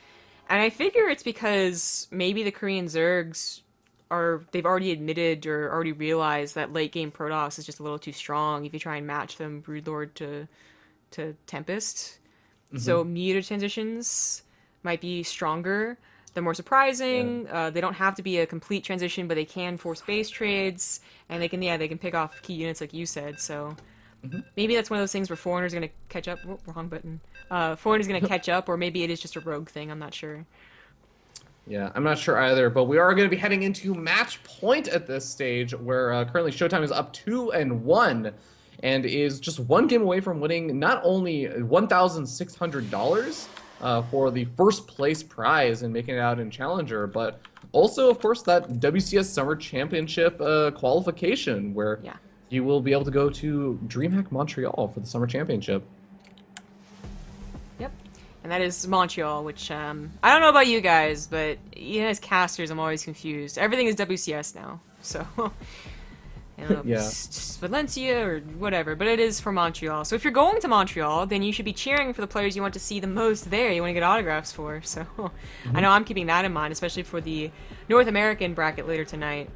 And I figure it's because maybe the Korean Zergs they've already admitted or already realized that late game Protoss is just a little too strong if you try and match them Broodlord to Tempest. So meter transitions might be stronger. They're more surprising. Yeah. They don't have to be a complete transition, but they can force base trades, and they can pick off key units like you said. So maybe that's one of those things where Foreigner's gonna catch up. Whoop, wrong button. Foreigner's gonna catch up, or maybe it is just a rogue thing. I'm not sure. Yeah, I'm not sure either, but we are going to be heading into match point at this stage, where currently ShoWTimE is up 2-1, and is just one game away from winning not only $1,600 for the first place prize and making it out in Challenger, but also, of course, that WCS Summer Championship qualification, where you will be able to go to DreamHack Montreal for the Summer Championship. Yep. And that is Montreal, which, I don't know about you guys, but even as casters, I'm always confused. Everything is WCS now, so... Just Valencia or whatever, but it is for Montreal. So if you're going to Montreal, then you should be cheering for the players you want to see the most there, you want to get autographs for. So I know I'm keeping that in mind, especially for the North American bracket later tonight.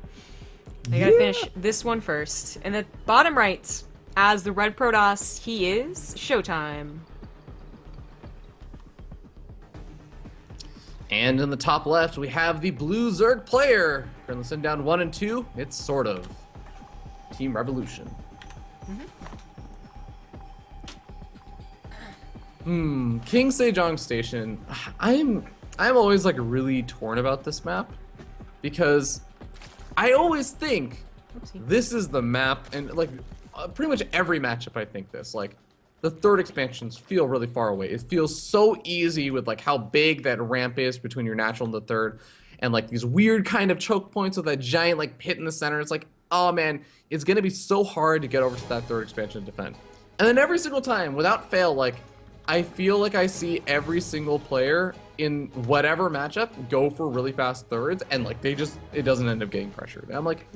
I gotta finish this one first. In the bottom right, as the red Protoss, he is ShoWTimE. And in the top left, we have the blue Zerg player. Currently sitting down 1 and 2. It's SortOf. Team Revolution. King Sejong Station. I'm always like really torn about this map because I always think this is the map, and like pretty much every matchup I think this, like the third expansions feel really far away. It feels so easy with like how big that ramp is between your natural and the third, and like these weird kind of choke points with that giant like pit in the center. It's like, oh man, it's gonna be so hard to get over to that third expansion and defend. And then every single time, without fail, like I feel like I see every single player in whatever matchup go for really fast thirds, and like it doesn't end up getting pressured. And I'm like,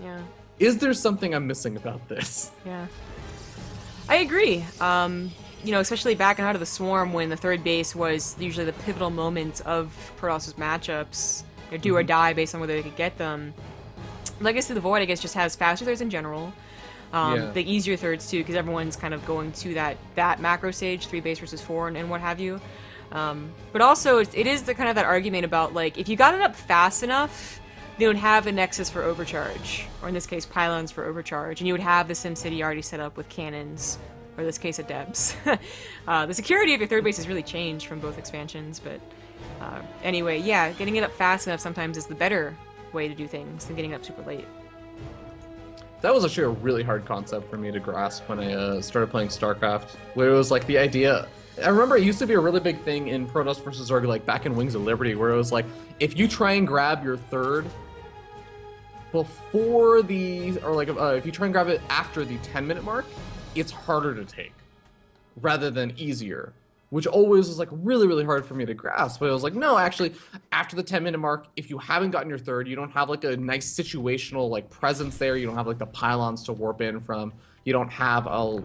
is there something I'm missing about this? Yeah. I agree. You know, especially back in Out of the Swarm, when the third base was usually the pivotal moment of Protoss's matchups, you know, do or die based on whether they could get them. Legacy of the Void, I guess, just has faster thirds in general. The easier thirds too, because everyone's kind of going to that macro stage, 3 base versus 4 and what have you. But also, it is the kind of that argument about, like, if you got it up fast enough, they would have a nexus for overcharge, or in this case, pylons for overcharge, and you would have the SimCity already set up with cannons, or in this case, adepts. The security of your third base has really changed from both expansions, but anyway, yeah, getting it up fast enough sometimes is the better way to do things than getting it up super late. That was actually a really hard concept for me to grasp when I started playing StarCraft, where it was like the idea. I remember it used to be a really big thing in Protoss versus Zerg, like back in Wings of Liberty, where it was like, if you try and grab your third before if you try and grab it after the 10-minute mark, it's harder to take rather than easier, which always was like really, really hard for me to grasp. But it was like, no, actually, after the 10-minute mark, if you haven't gotten your third, you don't have like a nice situational like presence there. You don't have like the pylons to warp in from. You don't have a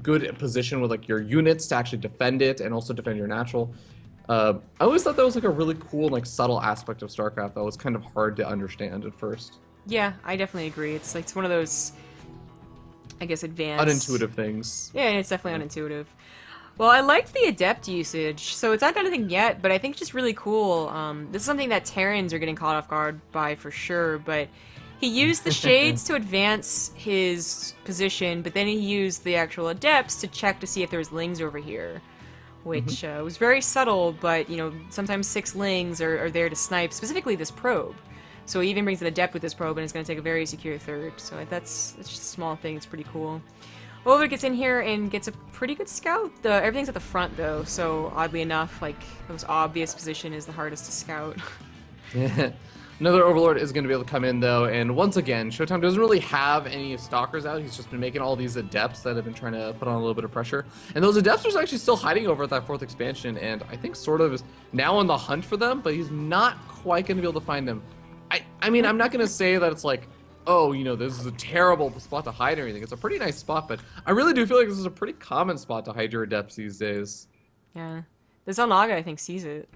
good position with like your units to actually defend it and also defend your natural. I always thought that was like a really cool and like subtle aspect of StarCraft that was kind of hard to understand at first. Yeah, I definitely agree. It's like, it's one of those, I guess, advanced... unintuitive things. Yeah, it's definitely unintuitive. Well, I liked the Adept usage, so it's not done anything yet, but I think it's just really cool. This is something that Terrans are getting caught off guard by for sure, but he used the Shades to advance his position, but then he used the actual Adepts to check to see if there was Lings over here, which was very subtle, but, you know, sometimes 6 Lings are there to snipe, specifically this probe. So he even brings an Adept with this probe, and it's going to take a very secure third, so that's just a small thing. It's pretty cool. Over gets in here and gets a pretty good scout. Everything's at the front, though, so oddly enough, like, the most obvious position is the hardest to scout. Another Overlord is going to be able to come in, though, and once again, ShoWTimE doesn't really have any Stalkers out. He's just been making all these Adepts that have been trying to put on a little bit of pressure. And those Adepts are actually still hiding over at that 4th expansion, and I think SortOf is now on the hunt for them, but he's not quite going to be able to find them. I mean, I'm not going to say that it's like, oh, you know, this is a terrible spot to hide or anything. It's a pretty nice spot, but I really do feel like this is a pretty common spot to hide your Adepts these days. Yeah. This Alnaga, I think, sees it.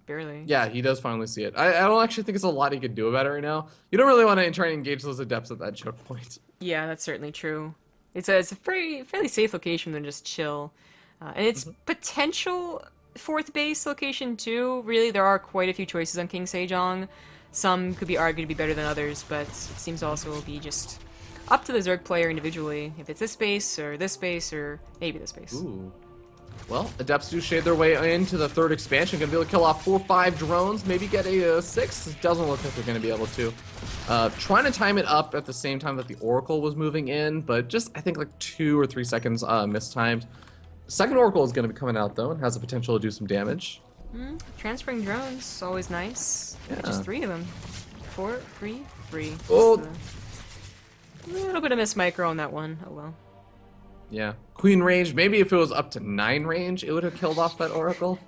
Barely. Yeah, he does finally see it. I don't actually think it's a lot he could do about it right now. You don't really want to try and engage those Adepts at that choke point. Yeah, that's certainly true. It's a fairly safe location than just chill. And it's potential 4th base location, too. Really, there are quite a few choices on King Sejong. Some could be argued to be better than others, but it seems also will be just up to the Zerg player individually. If it's this base, or maybe this base. Ooh. Well, Adepts do shade their way into the 3rd expansion. Going to be able to kill off 4 or 5 drones, maybe get a 6. It doesn't look like they're going to be able to. Trying to time it up at the same time that the Oracle was moving in, but just, I think, like 2 or 3 seconds mistimed. 2nd Oracle is going to be coming out, though, and has the potential to do some damage. Transferring drones, always nice. Yeah. Just 3 of them. 4, 3, 3. Oh! A little bit of miss micro on that one. Oh well. Yeah. Queen range, maybe if it was up to 9 range, it would have killed off that Oracle.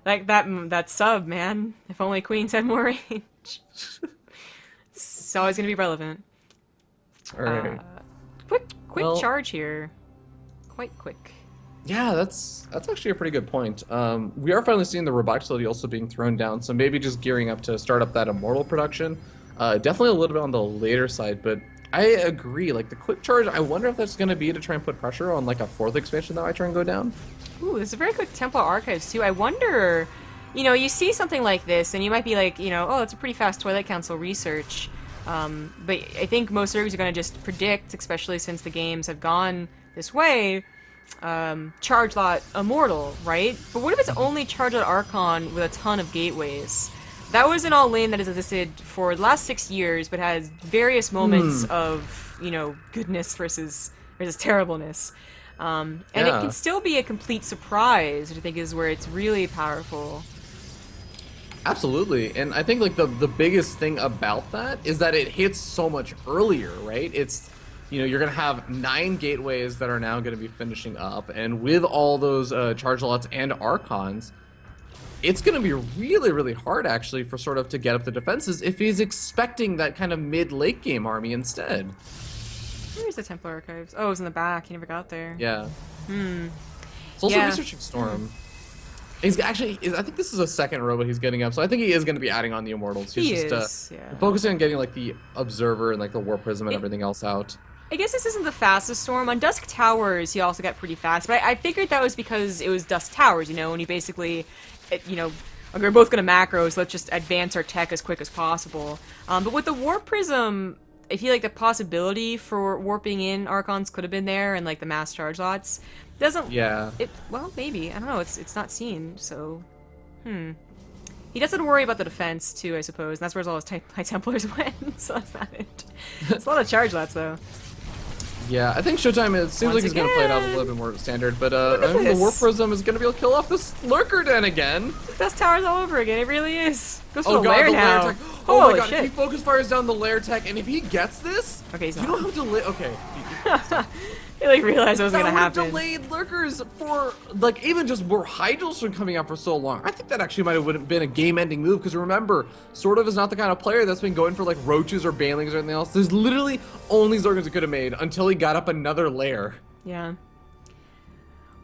Like that sub, man. If only Queens had more range. It's always gonna be relevant. Alright. Quick charge here. Quite quick. Yeah, that's actually a pretty good point. We are finally seeing the robotics facility also being thrown down, so maybe just gearing up to start up that Immortal production. Definitely a little bit on the later side, but I agree. Like, the quick charge, I wonder if that's going to be to try and put pressure on, like, a 4th expansion that might try and go down. Ooh, there's a very quick Templar Archives, too. I wonder, you know, you see something like this, and you might be like, you know, oh, it's a pretty fast Twilight Council research. But I think most servers are going to just predict, especially since the games have gone this way, charge lot Immortal, right? But what if it's only charge lot Archon with a ton of gateways? That was an all-in that has existed for the last 6 years, but has various moments of, you know, goodness versus terribleness. And it can still be a complete surprise, which I think is where it's really powerful. Absolutely, and I think, like, the biggest thing about that is that it hits so much earlier, right? It's, you know, you're going to have 9 gateways that are now going to be finishing up, and with all those charge lots and Archons, it's going to be really, really hard, actually, for SortOf to get up the defenses if he's expecting that kind of mid-late game army instead. Where's the Templar Archives? Oh, it was in the back. He never got there. Yeah. It's also researching Storm. He's actually, I think this is a 2nd robot he's getting up, so I think he is going to be adding on the Immortals. He's just focusing on getting, like, the Observer and, like, the War Prism and everything else out. I guess this isn't the fastest Storm. On Dusk Towers, he also got pretty fast, but I figured that was because it was Dusk Towers, you know, and he basically, you know, okay, we're both going to macros, let's just advance our tech as quick as possible. But with the War Prism, I feel like the possibility for warping in Archons could have been there, and, like, the mass charge lots. Doesn't... Yeah. Well, maybe. I don't know. It's not seen, so... He doesn't worry about the defense, too, I suppose. And that's where all his High Templars went, so that's not it. It's a lot of charge lots, though. Yeah, I think ShoWTimE, it seems like he's going to play it out a little bit more standard, but I think the War Prism is going to be able to kill off this Lurker Den again. Best towers all over again, it really is. Goes for the lair now. Lair tech. Oh my god, shit. He focus fires down the lair tech, and if he gets this, okay, you know how delayed. Okay. I like realized what was gonna happen. Delayed lurkers for like even just more Hydros from coming out for so long. I think that actually might have been a game-ending move because remember, SortOf is not the kind of player that's been going for like roaches or banelings or anything else. There's literally only Zergons he could have made until he got up another layer. Yeah.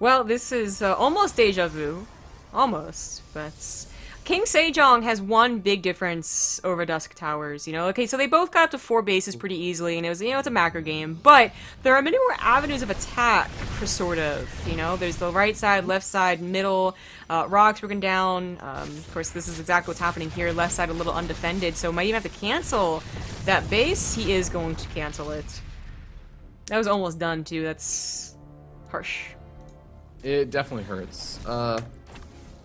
Well, this is almost deja vu, almost, but. King Sejong has one big difference over Dusk Towers, you know? Okay, so they both got up to 4 bases pretty easily, and it was, you know, it's a macro game, but there are many more avenues of attack for SortOf, you know? There's the right side, left side, middle, rocks broken down. Of course, this is exactly what's happening here. Left side a little undefended, so might even have to cancel that base. He is going to cancel it. That was almost done, too. That's harsh. It definitely hurts.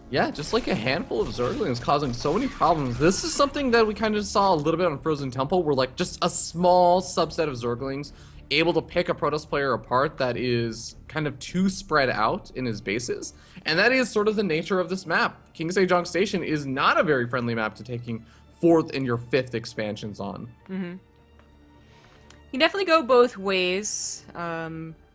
Yeah, just like a handful of Zerglings causing so many problems. This is something that we kind of saw a little bit on Frozen Temple, where like just a small subset of Zerglings able to pick a Protoss player apart that is kind of too spread out in his bases. And that is sort of the nature of this map. King Sejong Station is not a very friendly map to taking 4th and your 5th expansions on. Mm-hmm. You can definitely go both ways.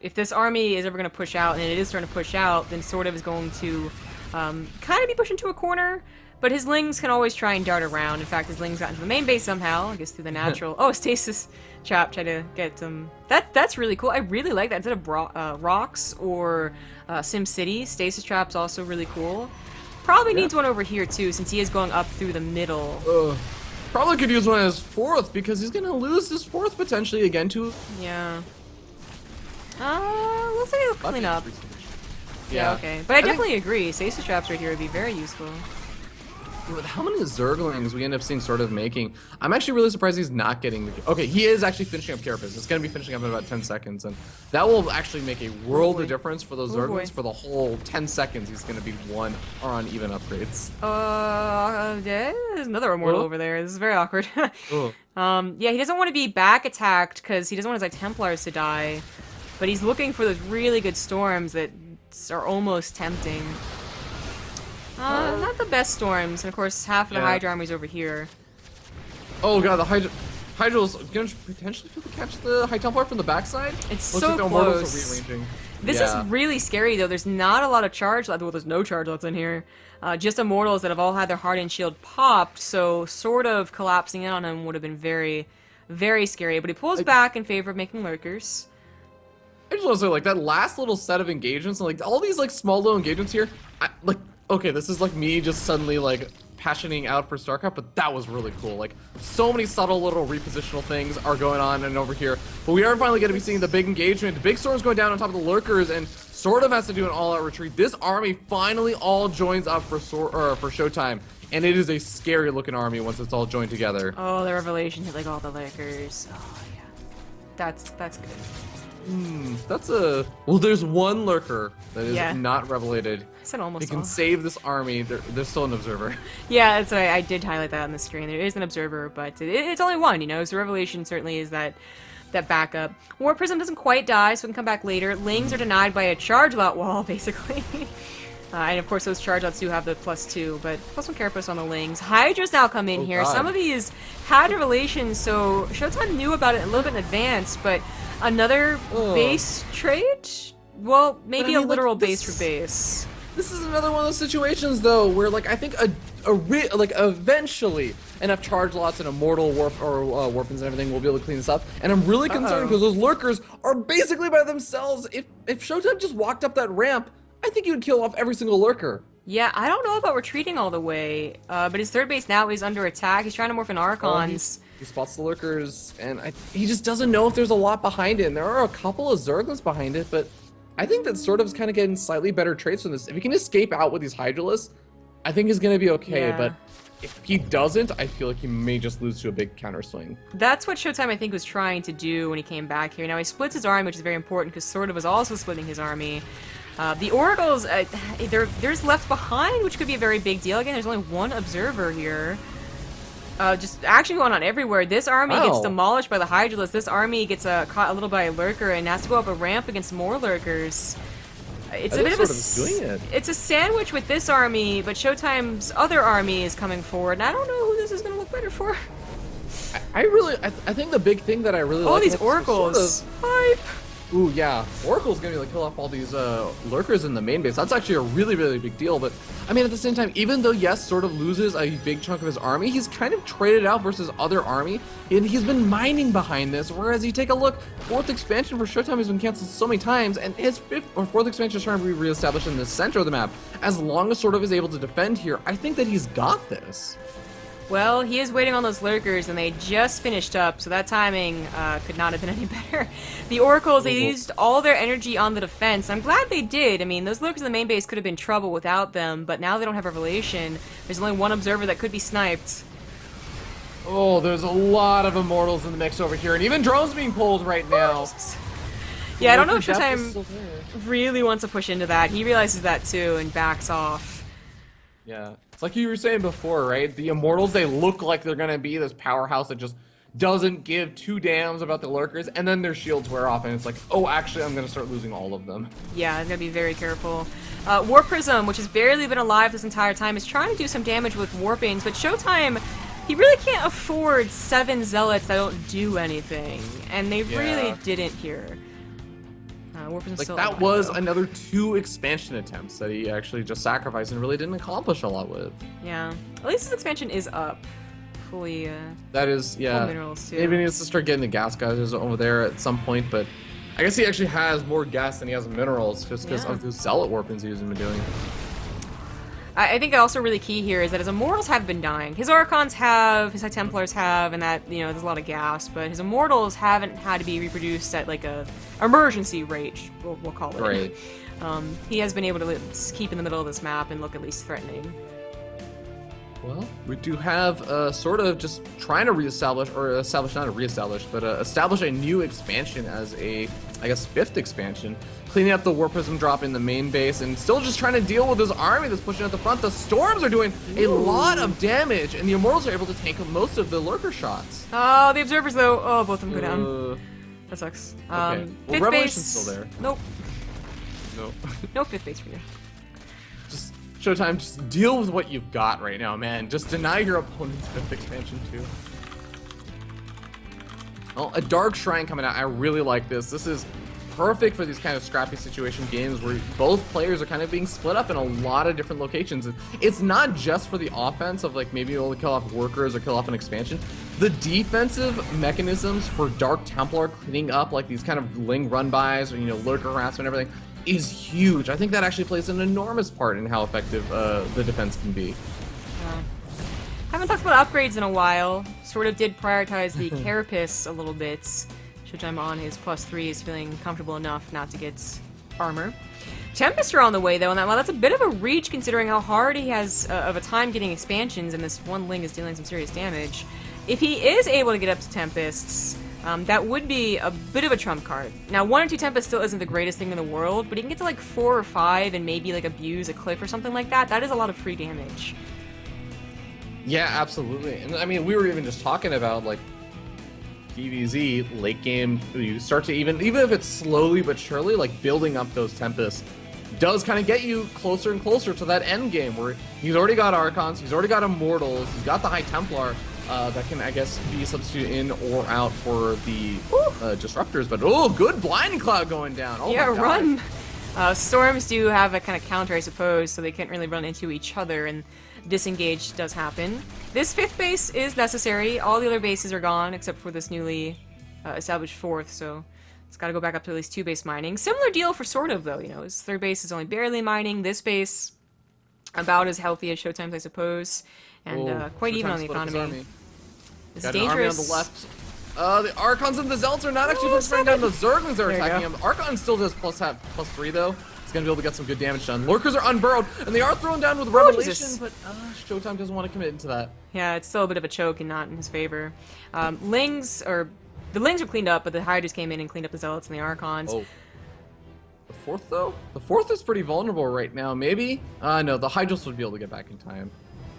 If this army is ever going to push out, and it is starting to push out, then SortOf is going to kind of be pushed into a corner. But his Lings can always try and dart around. In fact, his Lings got into the main base somehow, I guess through the natural. Oh, Stasis Trap tried to get them. That's really cool. I really like that. Instead of Rocks or Sim City, Stasis Trap's also really cool. Probably needs one over here too, since he is going up through the middle. Probably could use one as 4th, because he's going to lose his 4th potentially again to... Yeah. Looks like he'll clean up. Yeah, okay. But I definitely agree. Stasis Traps right here would be very useful. With how many Zerglings we end up seeing SortOf making, I'm actually really surprised he's not getting the... Okay, he is actually finishing up Carapace. It's going to be finishing up in about 10 seconds, and that will actually make a world of difference for those Zerglings. For the whole 10 seconds, he's going to be one or on even upgrades. Yeah, there's another Immortal over there. This is very awkward. Yeah, he doesn't want to be back attacked because he doesn't want his like Templars to die, but he's looking for those really good storms that are almost tempting. Not the best storms, and of course half of the Hydra army's over here. Oh god, the Hydra's gonna potentially be able to catch the High Templar from the backside. It's Looks so like the close. are rearranging. This is really scary though. There's not a lot of charge left. Well, there's no charge left in here. Just Immortals that have all had their Hardened Shield popped, so SortOf collapsing in on him would have been very, very scary. But he pulls back in favor of making Lurkers. I just want to say, like, that last little set of engagements, and like all these like small little engagements here, okay, this is like me just suddenly like passioning out for StarCraft, but that was really cool. Like, so many subtle little repositional things are going on and over here, but we are finally going to be seeing the big engagement. The big storm's going down on top of the Lurkers, and SortOf has to do an all-out retreat. This army finally all joins up for ShoWTimE, and it is a scary looking army once it's all joined together. Oh, the Revelation hit like all the Lurkers. Oh yeah, that's good. That's a... Well, there's one Lurker that is not revelated. I said almost He can save this army. There's still an Observer. Yeah, that's right. I did highlight that on the screen. There is an Observer, but it's only one, you know, so Revelation certainly is that backup. War Prism doesn't quite die, so we can come back later. Lings are denied by a charge lot wall, basically. And of course those charge lots do have the +2, but +1 Carapace on the Lings. Hydra's now come in here. God. Some of these had Revelations, so ShoWTimE knew about it a little bit in advance, but another base trade? Well, maybe a literal base for base. This is another one of those situations, though, where like I think eventually enough charge lots and Immortal Warp or Warpins and everything will be able to clean this up. And I'm really concerned because those Lurkers are basically by themselves. If ShoWTimE just walked up that ramp, I think he would kill off every single Lurker. Yeah, I don't know about retreating all the way, but his third base now is under attack. He's trying to morph in Archons. He spots the Lurkers, and he just doesn't know if there's a lot behind it. And there are a couple of Zerglings behind it, but I think that SortOf is kind of getting slightly better traits from this. If he can escape out with these Hydralisks, I think he's going to be okay, but if he doesn't, I feel like he may just lose to a big counter swing. That's what ShoWTimE, I think, was trying to do when he came back here. Now, he splits his army, which is very important, because SortOf was also splitting his army. The Oracles, there's left behind, which could be a very big deal. Again, there's only one Observer here. Just action going on everywhere. This army gets demolished by the Hydralisks. This army gets caught a little by a Lurker and has to go up a ramp against more Lurkers. It's a bit of it's a sandwich with this army, but ShoWTimE's other army is coming forward, and I don't know who this is going to look better for. I think the big thing that I really like... Oh, these Oracles. Hype! Ooh, yeah. Oracle's gonna be able to kill off all these Lurkers in the main base. That's actually a really, really big deal. But, I mean, at the same time, even though, yes, SortOf loses a big chunk of his army, he's kind of traded out versus other army. And he's been mining behind this. Whereas you take a look, 4th expansion for ShoWTimE has been canceled so many times, and his 5th or 4th expansion is trying to be reestablished in the center of the map. As long as SortOf is able to defend here, I think that he's got this. Well, he is waiting on those Lurkers, and they just finished up, so that timing could not have been any better. The Oracles, they used all their energy on the defense. I'm glad they did. I mean, those Lurkers in the main base could have been trouble without them, but now they don't have Revelation. There's only one Observer that could be sniped. Oh, there's a lot of Immortals in the mix over here, and even drones being pulled right now. Yeah, I don't know if ShoWTimE really wants to push into that. He realizes that too and backs off. Yeah. It's like you were saying before, right? The Immortals, they look like they're going to be this powerhouse that just doesn't give two damns about the lurkers, and then their shields wear off, and it's like, oh, actually, I'm gonna start losing all of them. Yeah, I'm gonna be very careful. War Prism, which has barely been alive this entire time, is trying to do some damage with warpings, but ShoWTimE, he really can't afford 7 zealots that don't do anything, and they really didn't here. War Prism's like still that alive, was though. another 2 expansion attempts that he actually just sacrificed and really didn't accomplish a lot with. Yeah, at least his expansion is up. Fully, that is, full yeah. minerals too. Maybe he needs to start getting the gas guys over there at some point, but I guess he actually has more gas than he has minerals just because of those zealot warpings he's been doing. I think also really key here is that his immortals have been dying. His Archons have, his High Templars have, and that, you know, there's a lot of gas, but his immortals haven't had to be reproduced at like a emergency rate, we'll call it. Right. He has been able to keep in the middle of this map and look at least threatening. Well, we do have sort of just trying to reestablish, or establish, not a reestablish, but establish a new expansion as a, I guess, 5th expansion. Cleaning up the War Prism drop in the main base and still just trying to deal with this army that's pushing at the front. The Storms are doing a lot of damage, and the Immortals are able to tank most of the Lurker shots. Oh, the Observers though, oh, both of them go down. That sucks. Okay. Well, 5th Revelation's base, still there. Nope. No. No 5th base for you. Just ShoWTimE, just deal with what you've got right now, man. Just deny your opponent's 5th expansion too. Well, a Dark Shrine coming out. I really like this. This is perfect for these kind of scrappy situation games where both players are kind of being split up in a lot of different locations. It's not just for the offense of like maybe able to kill off workers or kill off an expansion. The defensive mechanisms for Dark Templar cleaning up like these kind of Ling run-bys or, you know, lurker harassment and everything is huge. I think that actually plays an enormous part in how effective the defense can be. Haven't talked about upgrades in a while. Sort of did prioritize the Carapace a little bit. ShoWTimE on his +3 is feeling comfortable enough not to get armor. Tempest are on the way though, and that's a bit of a reach considering how hard he has of a time getting expansions, and this one Ling is dealing some serious damage. If he is able to get up to Tempests, that would be a bit of a trump card. Now, 1 or 2 Tempests still isn't the greatest thing in the world, but he can get to like 4 or 5 and maybe like abuse a cliff or something like that. That is a lot of free damage. Yeah, absolutely. And I mean, we were even just talking about like DBZ late game. You start to even if it's slowly but surely, like building up those Tempests does kind of get you closer and closer to that end game where he's already got Archons, he's already got Immortals, he's got the High Templar that can, I guess, be a substitute in or out for the Disruptors. But oh, good Blinding Cloud going down. Oh yeah, my God. Run. Storms do have a kind of counter, I suppose, so they can't really run into each other, and disengage does happen. This 5th base is necessary. All the other bases are gone except for this newly established 4th, so it's got to go back up to at least 2 base mining. Similar deal for SortOf though, you know, his 3rd base is only barely mining. This base about as healthy as ShoWTimE's, I suppose, and quite even on the economy. It's got dangerous. An army on the left. The Archons and the Zealots are not actually spraying down. The Zerglings are attacking him. Archon still does +3 though. He's gonna be able to get some good damage done. Lurkers are unburrowed, and they are thrown down with Revelation, but ShoWTimE doesn't want to commit into that. Yeah, it's still a bit of a choke and not in his favor. The Lings are cleaned up, but the Hydras came in and cleaned up the Zealots and the Archons. Oh. The 4th though? The 4th is pretty vulnerable right now. Maybe? No, the Hydras would be able to get back in time.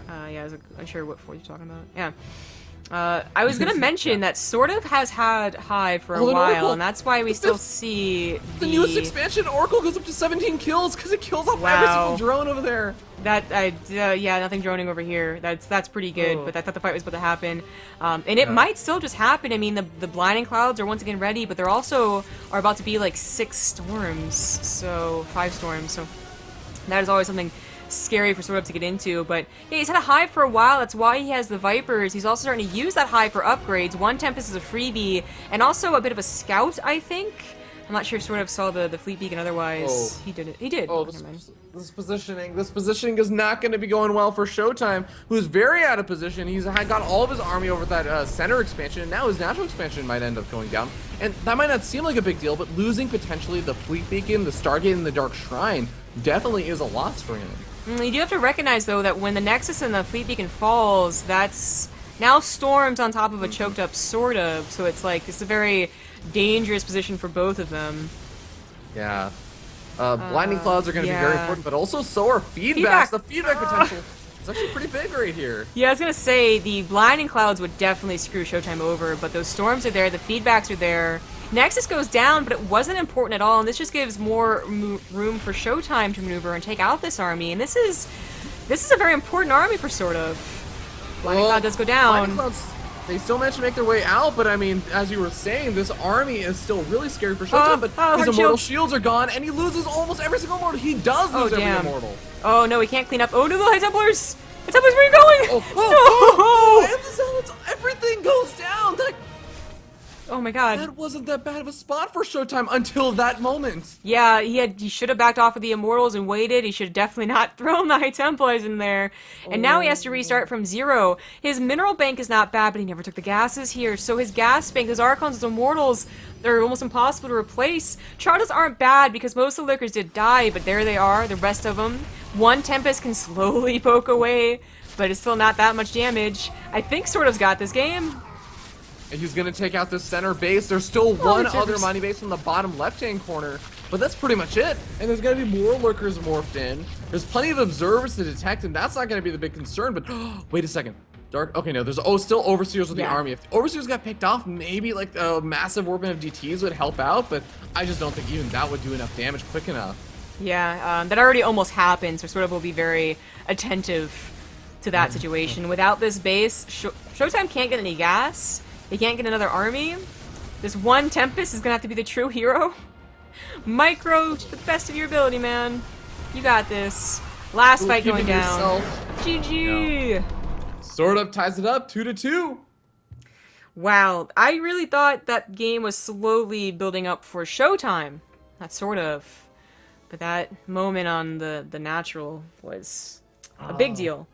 Yeah, I was unsure what 4th you're talking about. Yeah. I was gonna mention that SortOf has had Hive for a while, Oracle. and that's why we still see the newest expansion. Oracle goes up to 17 kills because it kills off every single drone over there. Yeah, nothing droning over here. That's pretty good, but I thought the fight was about to happen. And it might still just happen. I mean, the Blinding Clouds are once again ready, but there also are about to be like 6 storms, so 5 storms, so that is always something scary for SortOf to get into. But yeah, he's had a Hive for a while. That's why he has the Vipers. He's also starting to use that Hive for upgrades. 1 Tempest is a freebie, and also a bit of a scout, I think. I'm not sure if SortOf saw the Fleet Beacon otherwise. He did it. He did. Oh, this positioning is not going to be going well for ShoWTimE, who's very out of position. He's got all of his army over that center expansion, and now his natural expansion might end up going down. And that might not seem like a big deal, but losing potentially the Fleet Beacon, the Stargate, and the Dark Shrine definitely is a loss for him. You do have to recognize, though, that when the Nexus and the Fleet Beacon falls, that's now Storms on top of a choked up SortOf, so it's like, it's a very dangerous position for both of them. Yeah. Blinding Clouds are going to be very important, but also so are feedbacks. The feedback potential It's actually pretty big right here. Yeah, I was gonna say, the blinding clouds would definitely screw ShoWTimE over, but those storms are there, the feedbacks are there. Nexus goes down, but it wasn't important at all, and this just gives more room for ShoWTimE to maneuver and take out this army, and this is a very important army for SortOf. Blinding Cloud does go down. Blinding Clouds, they still managed to make their way out, but I mean, as you were saying, this army is still really scary for ShoWTimE, but his immortal shields are gone, and he loses almost every single immortal. He does lose every immortal. Oh no, he can't clean up. Oh no, the High Templars! High Templars, where are you going? Oh, and the Zealots, everything goes down. Oh my god. That wasn't that bad of a spot for ShoWTimE until that moment. Yeah, he should have backed off with the Immortals and waited. He should have definitely not thrown the High Templars in there. And now he has to restart from 0. His mineral bank is not bad, but he never took the gases here. So his gas bank, his Archons, his Immortals, they're almost impossible to replace. Charters aren't bad because most of the Lurkers did die, but there they are, the rest of them. One Tempest can slowly poke away, but it's still not that much damage. I think SortOf's got this game. And he's going to take out the center base. There's still one other mining base on the bottom left-hand corner, but that's pretty much it. And there's going to be more lurkers morphed in. There's plenty of observers to detect, and that's not going to be the big concern, but wait a second. Dark, okay, no, there's still overseers with the army. If the overseers got picked off, maybe like a massive orbit of DTs would help out, but I just don't think even that would do enough damage quick enough. Yeah, that already almost happened, so SortOf will be very attentive to that situation. Without this base, ShoWTimE can't get any gas. They can't get another army. This one Tempest is gonna have to be the true hero. Micro, to the best of your ability, man. You got this. Last fight going down. GG. No. SortOf ties it up 2-2. Wow, I really thought that game was slowly building up for ShoWTimE. Not SortOf. But that moment on the natural was a big deal.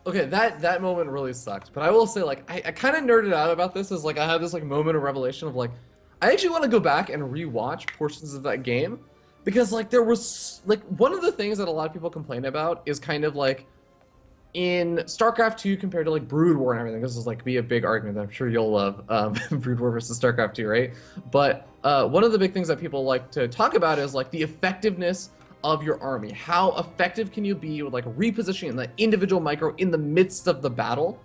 Okay, that moment really sucked, but I will say, like, I kind of nerded out about this as, like, I had this, like, moment of revelation of, like, I actually want to go back and rewatch portions of that game, because, like, there was, like, one of the things that a lot of people complain about is kind of, like, in StarCraft 2 compared to, like, Brood War and everything, this is, like, be a big argument that I'm sure you'll love, Brood War versus StarCraft 2, right? But one of the big things that people like to talk about is, like, the effectiveness of your army. How effective can you be with like repositioning the individual micro in the midst of the battle,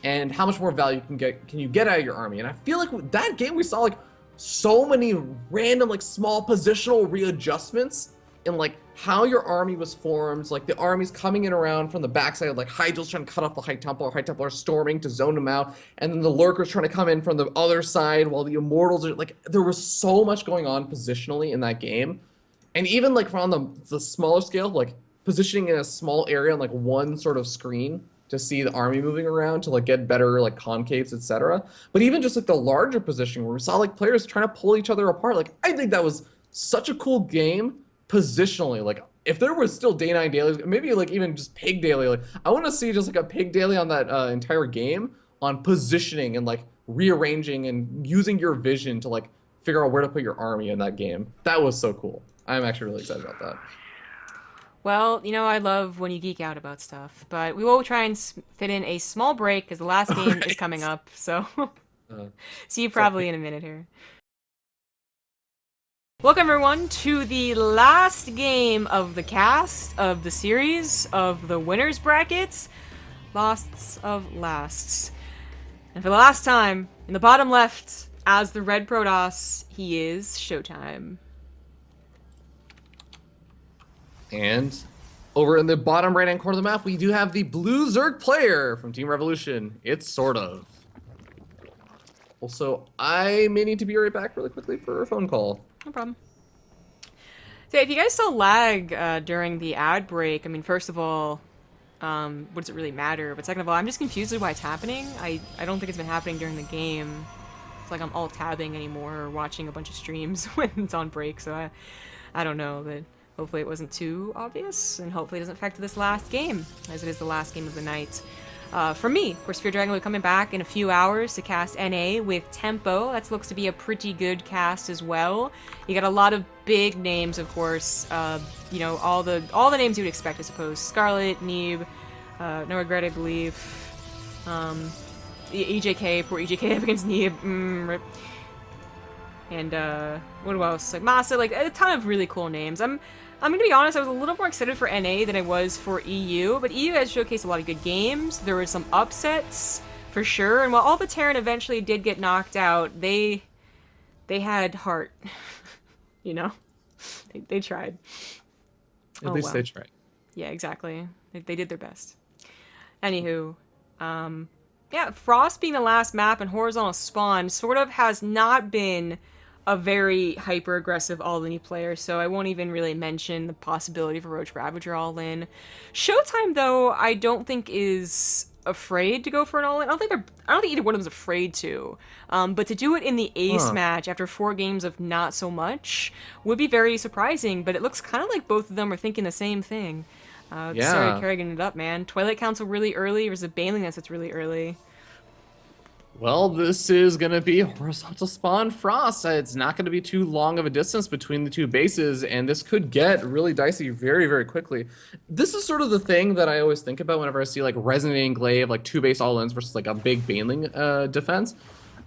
and how much more value can you get out of your army? And I feel like with that game we saw like so many random like small positional readjustments in like how your army was formed, like the armies coming in around from the backside, like Hydral's trying to cut off the High Templar storming to zone them out, and then the Lurkers trying to come in from the other side while the Immortals are like, there was so much going on positionally in that game. And even like from the smaller scale, like positioning in a small area on like one sort of screen to see the army moving around to like get better like concaves, etc. But even just like the larger positioning where we saw like players trying to pull each other apart, like I think that was such a cool game positionally. Like if there was still day 9 dailies, maybe like even just pig daily, like I want to see just like a pig daily on that entire game on positioning and like rearranging and using your vision to like figure out where to put your army in that game. That was so cool. I'm actually really excited about that. Well, you know, I love when you geek out about stuff, but we will try and fit in a small break because the last game is coming up, so see you probably in a minute here. Welcome everyone to the last game of the cast, of the series, of the winners brackets, Lasts of Lasts. And for the last time, in the bottom left, as the red Protoss, he is ShoWTimE. And over in the bottom right-hand corner of the map, we do have the blue Zerg player from Team Revolution. It's SortOf. Also, I may need to be right back really quickly for a phone call. No problem. So if you guys saw lag during the ad break, I mean, first of all, what does it really matter? But second of all, I'm just confused with why it's happening. I don't think it's been happening during the game. It's like I'm alt-tabbing anymore or watching a bunch of streams when it's on break, so I don't know, but hopefully it wasn't too obvious, and hopefully it doesn't affect this last game, as it is the last game of the night. For me, of course, Fear Dragon will be coming back in a few hours to cast NA with Tempo. That looks to be a pretty good cast as well. You got a lot of big names, of course. You know, all the names you would expect, I suppose. Scarlet, Neeb, No Regret, I believe. EJK, poor EJK up against Neeb. Rip. and what else? Like Masa, like a ton of really cool names. I'm gonna be honest, I was a little more excited for NA than I was for EU, but EU has showcased a lot of good games. There were some upsets for sure, and while all the Terran eventually did get knocked out, they had heart. You know, they tried. At least they tried. Yeah, exactly. They did their best. Anywho, yeah, Frost being the last map and horizontal spawn sort of has not been a very hyper-aggressive all-in player, so I won't even really mention the possibility for Roach Ravager all-in. ShoWTimE, though, I don't think is afraid to go for an all-in. I don't think either one of them is afraid to. But to do it in the ace match after 4 games of not so much would be very surprising, but it looks kind of like both of them are thinking the same thing. Sorry, carrying it up, man. Twilight Council really early, or is it Bailing that's really early? Well, this is going to be horizontal spawn Frost. It's not going to be too long of a distance between the two bases, and this could get really dicey very, very quickly. This is sort of the thing that I always think about whenever I see like Resonating Glaive, like 2 base all-ins versus like a big Bailing defense.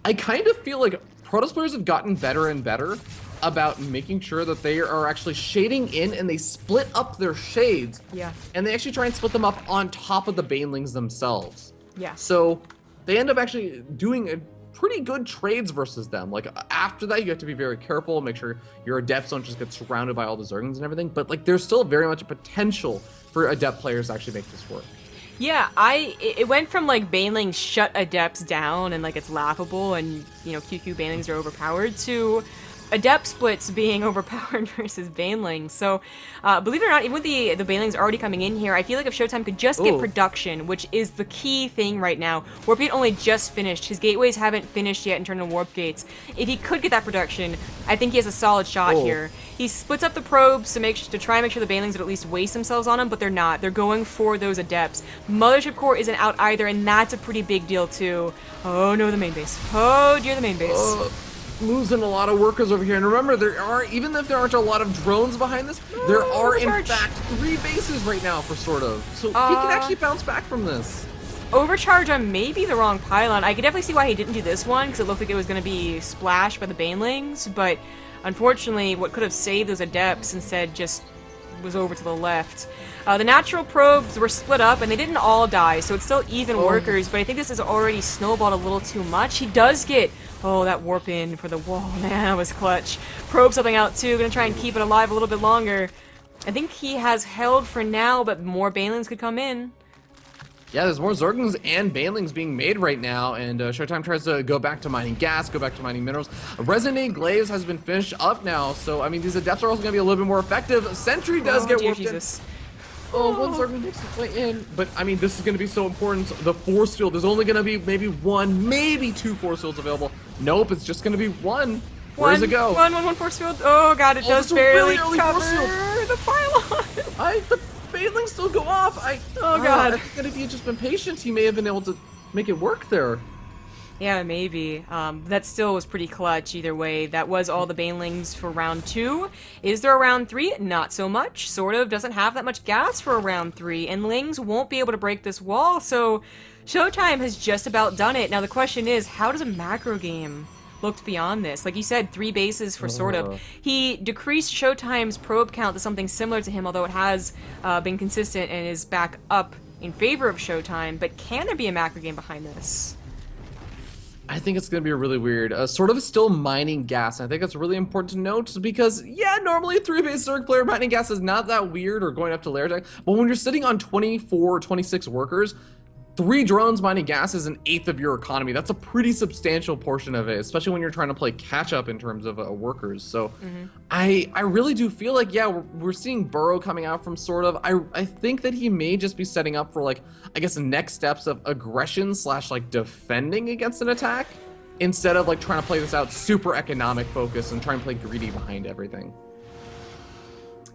I kind of feel like Protoss players have gotten better and better about making sure that they are actually shading in and they split up their shades. Yeah. And they actually try and split them up on top of the Banelings themselves. Yeah. So they end up actually doing pretty good trades versus them. Like after that, you have to be very careful, make sure your Adepts don't just get surrounded by all the Zerglings and everything. But like there's still very much a potential for Adept players to actually make this work. Yeah, it went from like Banelings shut Adepts down and like it's laughable and you know QQ Banelings are overpowered to Adept splits being overpowered versus Banelings. So, believe it or not, even with the Banelings already coming in here, I feel like if ShoWTimE could just get production, which is the key thing right now. Warp Gate only just finished. His gateways haven't finished yet in terms of Warp Gates. If he could get that production, I think he has a solid shot here. He splits up the probes to try and make sure the Banelings would at least waste themselves on him, but they're not. They're going for those Adepts. Mothership Core isn't out either, and that's a pretty big deal too. Oh no, the main base. Oh dear, the main base. Losing a lot of workers over here, and remember, there are, even if there aren't a lot of drones behind this, there are in fact 3 bases right now for SortOf, so he can actually bounce back from this. Overcharge on maybe the wrong pylon. I could definitely see why he didn't do this one, because it looked like it was going to be splashed by the Banelings, but unfortunately, what could have saved those Adepts instead just was over to the left. The natural probes were split up, and they didn't all die, so it's still even workers, but I think this has already snowballed a little too much. He does get, that warp in for the wall, man, that was clutch. Probe something out too, gonna try and keep it alive a little bit longer. I think he has held for now, but more Banelings could come in. Yeah, there's more Zerglings and Banelings being made right now, and ShoWTimE tries to go back to mining gas, go back to mining minerals. Resonating Glaives has been finished up now, so I mean, these Adepts are also going to be a little bit more effective. Sentry does get warped in. One Zergling makes its way in, but I mean, this is going to be so important. The force field, there's only going to be maybe 1, maybe 2 force fields available. Nope, it's just going to be 1. Where does it go? One force field. Oh god, it does barely really cover the pylon. The Banelings still go off. Oh god. I think that if he had just been patient, he may have been able to make it work there. Yeah, maybe. That still was pretty clutch either way. That was all the Banelings for round 2. Is there a round 3? Not so much. SortOf doesn't have that much gas for a round 3, and Lings won't be able to break this wall, so ShoWTimE has just about done it. Now the question is, how does a macro game look beyond this? Like you said, 3 bases for SortOf. He decreased ShoWTimE's probe count to something similar to him, although it has been consistent and is back up in favor of ShoWTimE, but can there be a macro game behind this? I think it's going to be really weird. SortOf is still mining gas, and I think that's really important to note because, yeah, normally a 3-base Zerg player mining gas is not that weird or going up to layer tech, but when you're sitting on 24 or 26 workers, 3 drones mining gas is 1/8 of your economy. That's a pretty substantial portion of it, especially when you're trying to play catch-up in terms of workers. So I really do feel like, yeah, we're seeing Burrow coming out from SortOf. I think that he may just be setting up for, like, I guess, the next steps of aggression / like defending against an attack instead of like trying to play this out super economic focus and try and play greedy behind everything.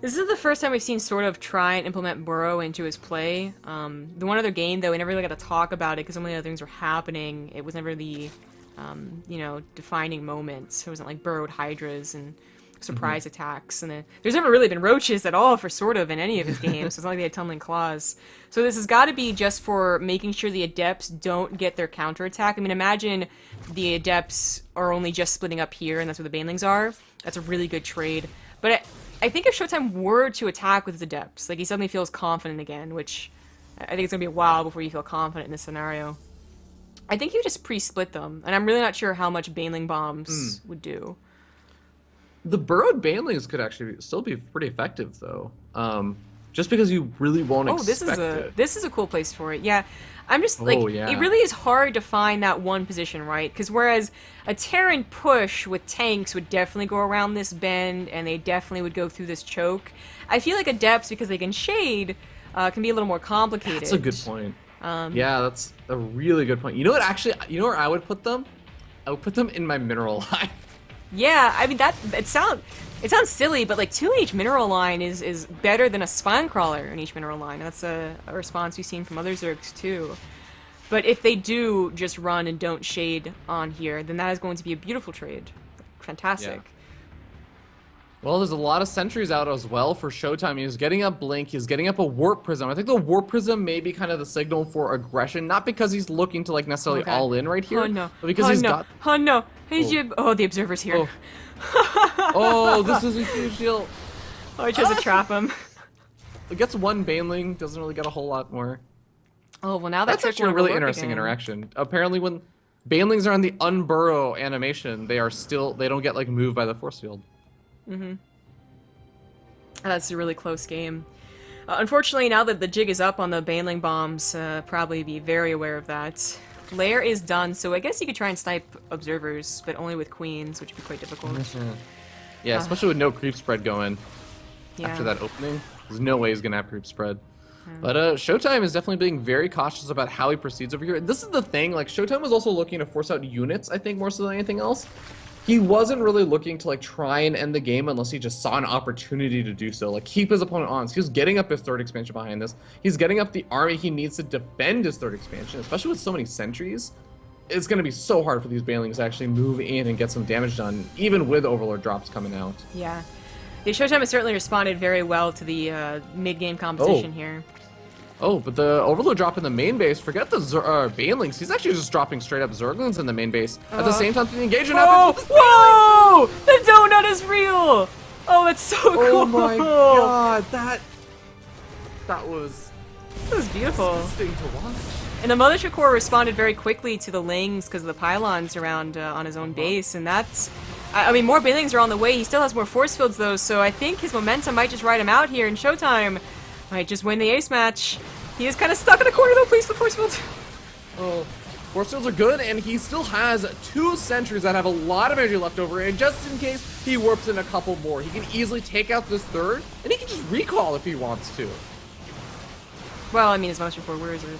This is the first time we've seen SortOf try and implement Burrow into his play. The one other game, though, we never really got to talk about it because so many other things were happening. It was never the, you know, defining moments. It wasn't like burrowed Hydras and surprise attacks, and there's never really been roaches at all for SortOf in any of his games, so it's not like they had tunnelling claws. So this has got to be just for making sure the adepts don't get their counterattack. I mean, imagine the adepts are only just splitting up here, and that's where the banelings are. That's a really good trade. But I think if ShoWTimE were to attack with his adepts, like he suddenly feels confident again, which I think it's gonna be a while before you feel confident in this scenario. I think you just pre-split them, and I'm really not sure how much baneling bombs would do. The burrowed banelings could actually still be pretty effective, though. Just because you really won't expect it. This is a cool place for it. Yeah, I'm just like, it really is hard to find that one position, right? Because whereas a Terran push with tanks would definitely go around this bend, and they definitely would go through this choke, I feel like adepts, because they can shade, can be a little more complicated. That's a good point. Yeah, that's a really good point. You know what? Actually, you know where I would put them? I would put them in my mineral line. Yeah, I mean it sounds silly, but like 2 in each mineral line is better than a spine crawler in each mineral line. That's a response we've seen from other Zergs too. But if they do just run and don't shade on here, then that is going to be a beautiful trade. Fantastic. Yeah. Well, there's a lot of sentries out as well for ShoWTimE. He's getting up Blink, he's getting up a Warp Prism. I think the Warp Prism may be kind of the signal for aggression, not because he's looking to like necessarily all in right here, but because he's got... Oh no! Oh, the Observer's here. Oh, this is a huge deal. Oh, he tries to trap him. It gets one baneling, doesn't really get a whole lot more. Oh, well now that's actually a really interesting interaction. Apparently when banelings are on the unburrow animation, they don't get like moved by the force field. That's a really close game. Unfortunately, now that the jig is up on the baneling bombs, probably be very aware of that. Lair is done, so I guess you could try and snipe observers, but only with queens, which would be quite difficult. Yeah, especially with no creep spread going after that opening. There's no way he's gonna have creep spread. But ShoWTimE is definitely being very cautious about how he proceeds over here. This is the thing, like ShoWTimE was also looking to force out units, I think, more so than anything else. He wasn't really looking to like try and end the game unless he just saw an opportunity to do so, like keep his opponent on. So he was getting up his third expansion behind this. He's getting up the army he needs to defend his third expansion, especially with so many sentries. It's going to be so hard for these banelings to actually move in and get some damage done, even with Overlord drops coming out. Yeah. The ShoWTimE has certainly responded very well to the mid-game competition here. Oh, but the Overlord drop in the main base, forget the banelings. He's actually just dropping straight up Zerglings in the main base. At the same time, the engagement happens. Whoa! The donut is real! Oh, it's so cool! Oh my god, that was beautiful. Interesting to watch. And the Mothership Core responded very quickly to the Lings because of the pylons around on his own base, and that's... I mean, more banelings are on the way. He still has more force fields, though, so I think his momentum might just ride him out here, and ShoWTimE might just win the ace match. He is kind of stuck in a corner, though. Please, the force field. Oh, force fields are good, and he still has 2 sentries that have a lot of energy left over, and just in case he warps in a couple more, he can easily take out this third, and he can just recall if he wants to. Well, I mean, his Mothership Core, where is it?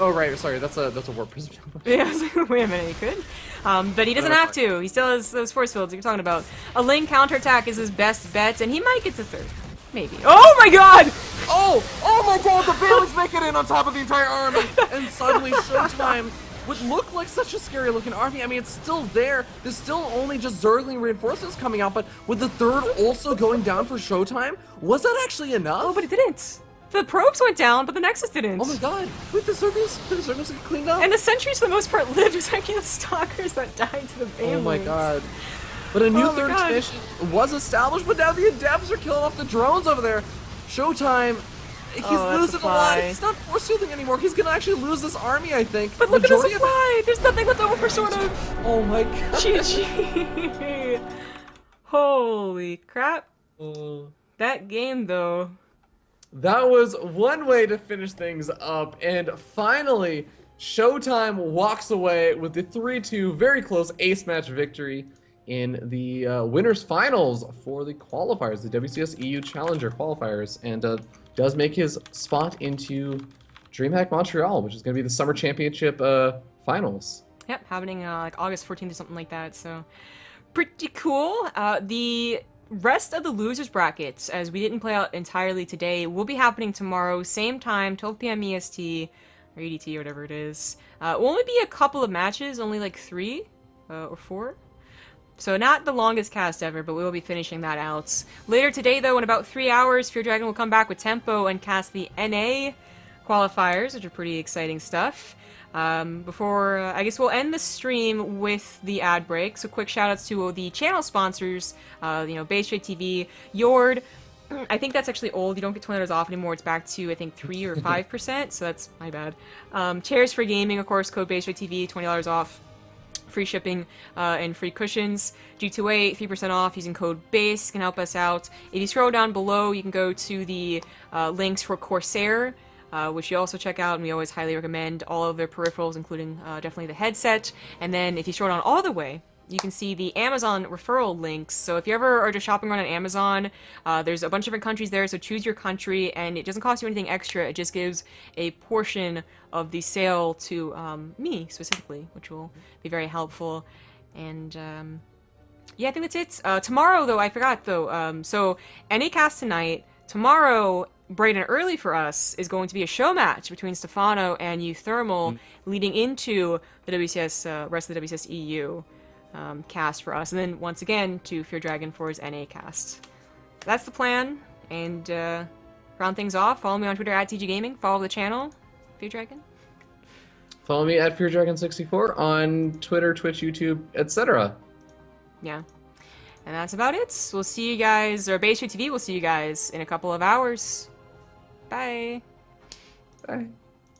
Oh, right, sorry, that's a warp prism. Yeah, I was like, wait a minute, he could. But he doesn't have to. He still has those force fields you're talking about. A Ling counterattack is his best bet, and he might get to third. Maybe. Oh my god! Oh my god, the banelings make it in on top of the entire army, and suddenly ShoWTimE would look like such a scary looking army. I mean, it's still there. There's still only just Zergling reinforcements coming out, but with the third also going down for ShoWTimE, was that actually enough? Oh, but it didn't. The probes went down, but the Nexus didn't. Oh my god. Wait, the Zerglings get cleaned up? And the sentries, for the most part, lived. It was actually the Stalkers that died to the banelings. Oh my god. But a new third expansion was established, but now the Adepts are killing off the drones over there. ShoWTimE, he's losing a lot. He's not force fielding anymore. He's gonna actually lose this army, I think. But look at the supply! There's nothing left over for SortOf. Oh my god. GG. Holy crap. That game, though. That was one way to finish things up, and finally, ShoWTimE walks away with the 3-2 very close ace match victory in the winners finals for the qualifiers, the WCS EU Challenger qualifiers, and does make his spot into DreamHack Montreal, which is going to be the Summer Championship finals. Yep, happening like August 14th or something like that, so pretty cool. The rest of the losers brackets, as we didn't play out entirely today, will be happening tomorrow, same time, 12 p.m. EST, or EDT, or whatever it is. Will only be a couple of matches, only like 3 or 4. So not the longest cast ever, but we will be finishing that out. Later today, though, in about 3 hours, Fear Dragon will come back with Tempo and cast the NA qualifiers, which are pretty exciting stuff. Before, I guess we'll end the stream with the ad break. So quick shout-outs to the channel sponsors, BaseTradeTV, Yord. I think that's actually old. You don't get $20 off anymore. It's back to, I think, 3 or 5%, so that's my bad. Chairs for Gaming, of course, code BaseTradeTV, $20 off. Free shipping and free cushions. G2A, 3% off using code BASE can help us out. If you scroll down below, you can go to the links for Corsair, which you also check out, and we always highly recommend all of their peripherals, including definitely the headset. And then if you scroll down all the way, you can see the Amazon referral links. So if you ever are just shopping around on Amazon, there's a bunch of different countries there, so choose your country, and it doesn't cost you anything extra. It just gives a portion of the sale to me, specifically, which will be very helpful. And yeah, I think that's it. Tomorrow, though, I forgot, though. So NAcast tonight. Tomorrow, bright and early for us, is going to be a show match between Stefano and Euthermal, leading into the WCS, rest of the WCS EU. Cast for us, and then once again to Fear Dragon for his NA cast. That's the plan, and round things off, follow me on Twitter at TG Gaming, follow the channel, Fear Dragon. Follow me at FearDragon64 on Twitter, Twitch, YouTube, etc. Yeah. And that's about it. We'll see you guys, or BaseTradeTV will see you guys in a couple of hours. Bye. Bye.